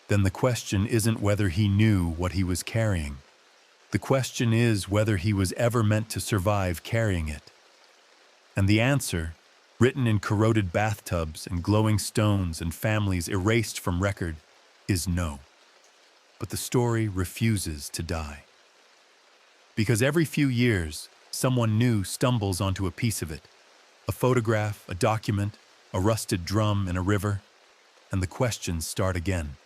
then the question isn't whether he knew what he was carrying. The question is whether he was ever meant to survive carrying it. And the answer, written in corroded bathtubs and glowing stones and families erased from record, is no. But the story refuses to die. Because every few years, someone new stumbles onto a piece of it. A photograph, a document, a rusted drum in a river, and the questions start again.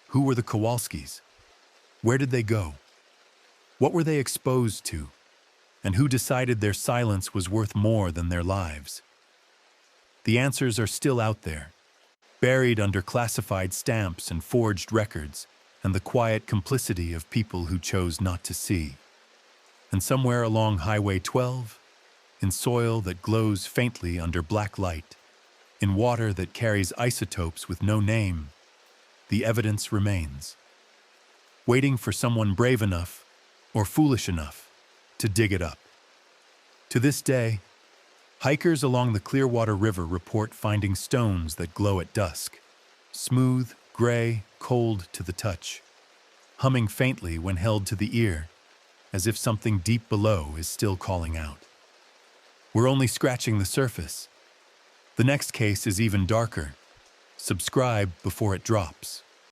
Who were the Kowalskis? Where did they go? What were they exposed to? And who decided their silence was worth more than their lives? The answers are still out there, buried under classified stamps and forged records, and the quiet complicity of people who chose not to see. And somewhere along Highway 12, in soil that glows faintly under black light, in water that carries isotopes with no name, the evidence remains, waiting for someone brave enough or foolish enough to dig it up. To this day, hikers along the Clearwater River report finding stones that glow at dusk, smooth, gray, cold to the touch, humming faintly when held to the ear, as if something deep below is still calling out. We're only scratching the surface. The next case is even darker. Subscribe before it drops.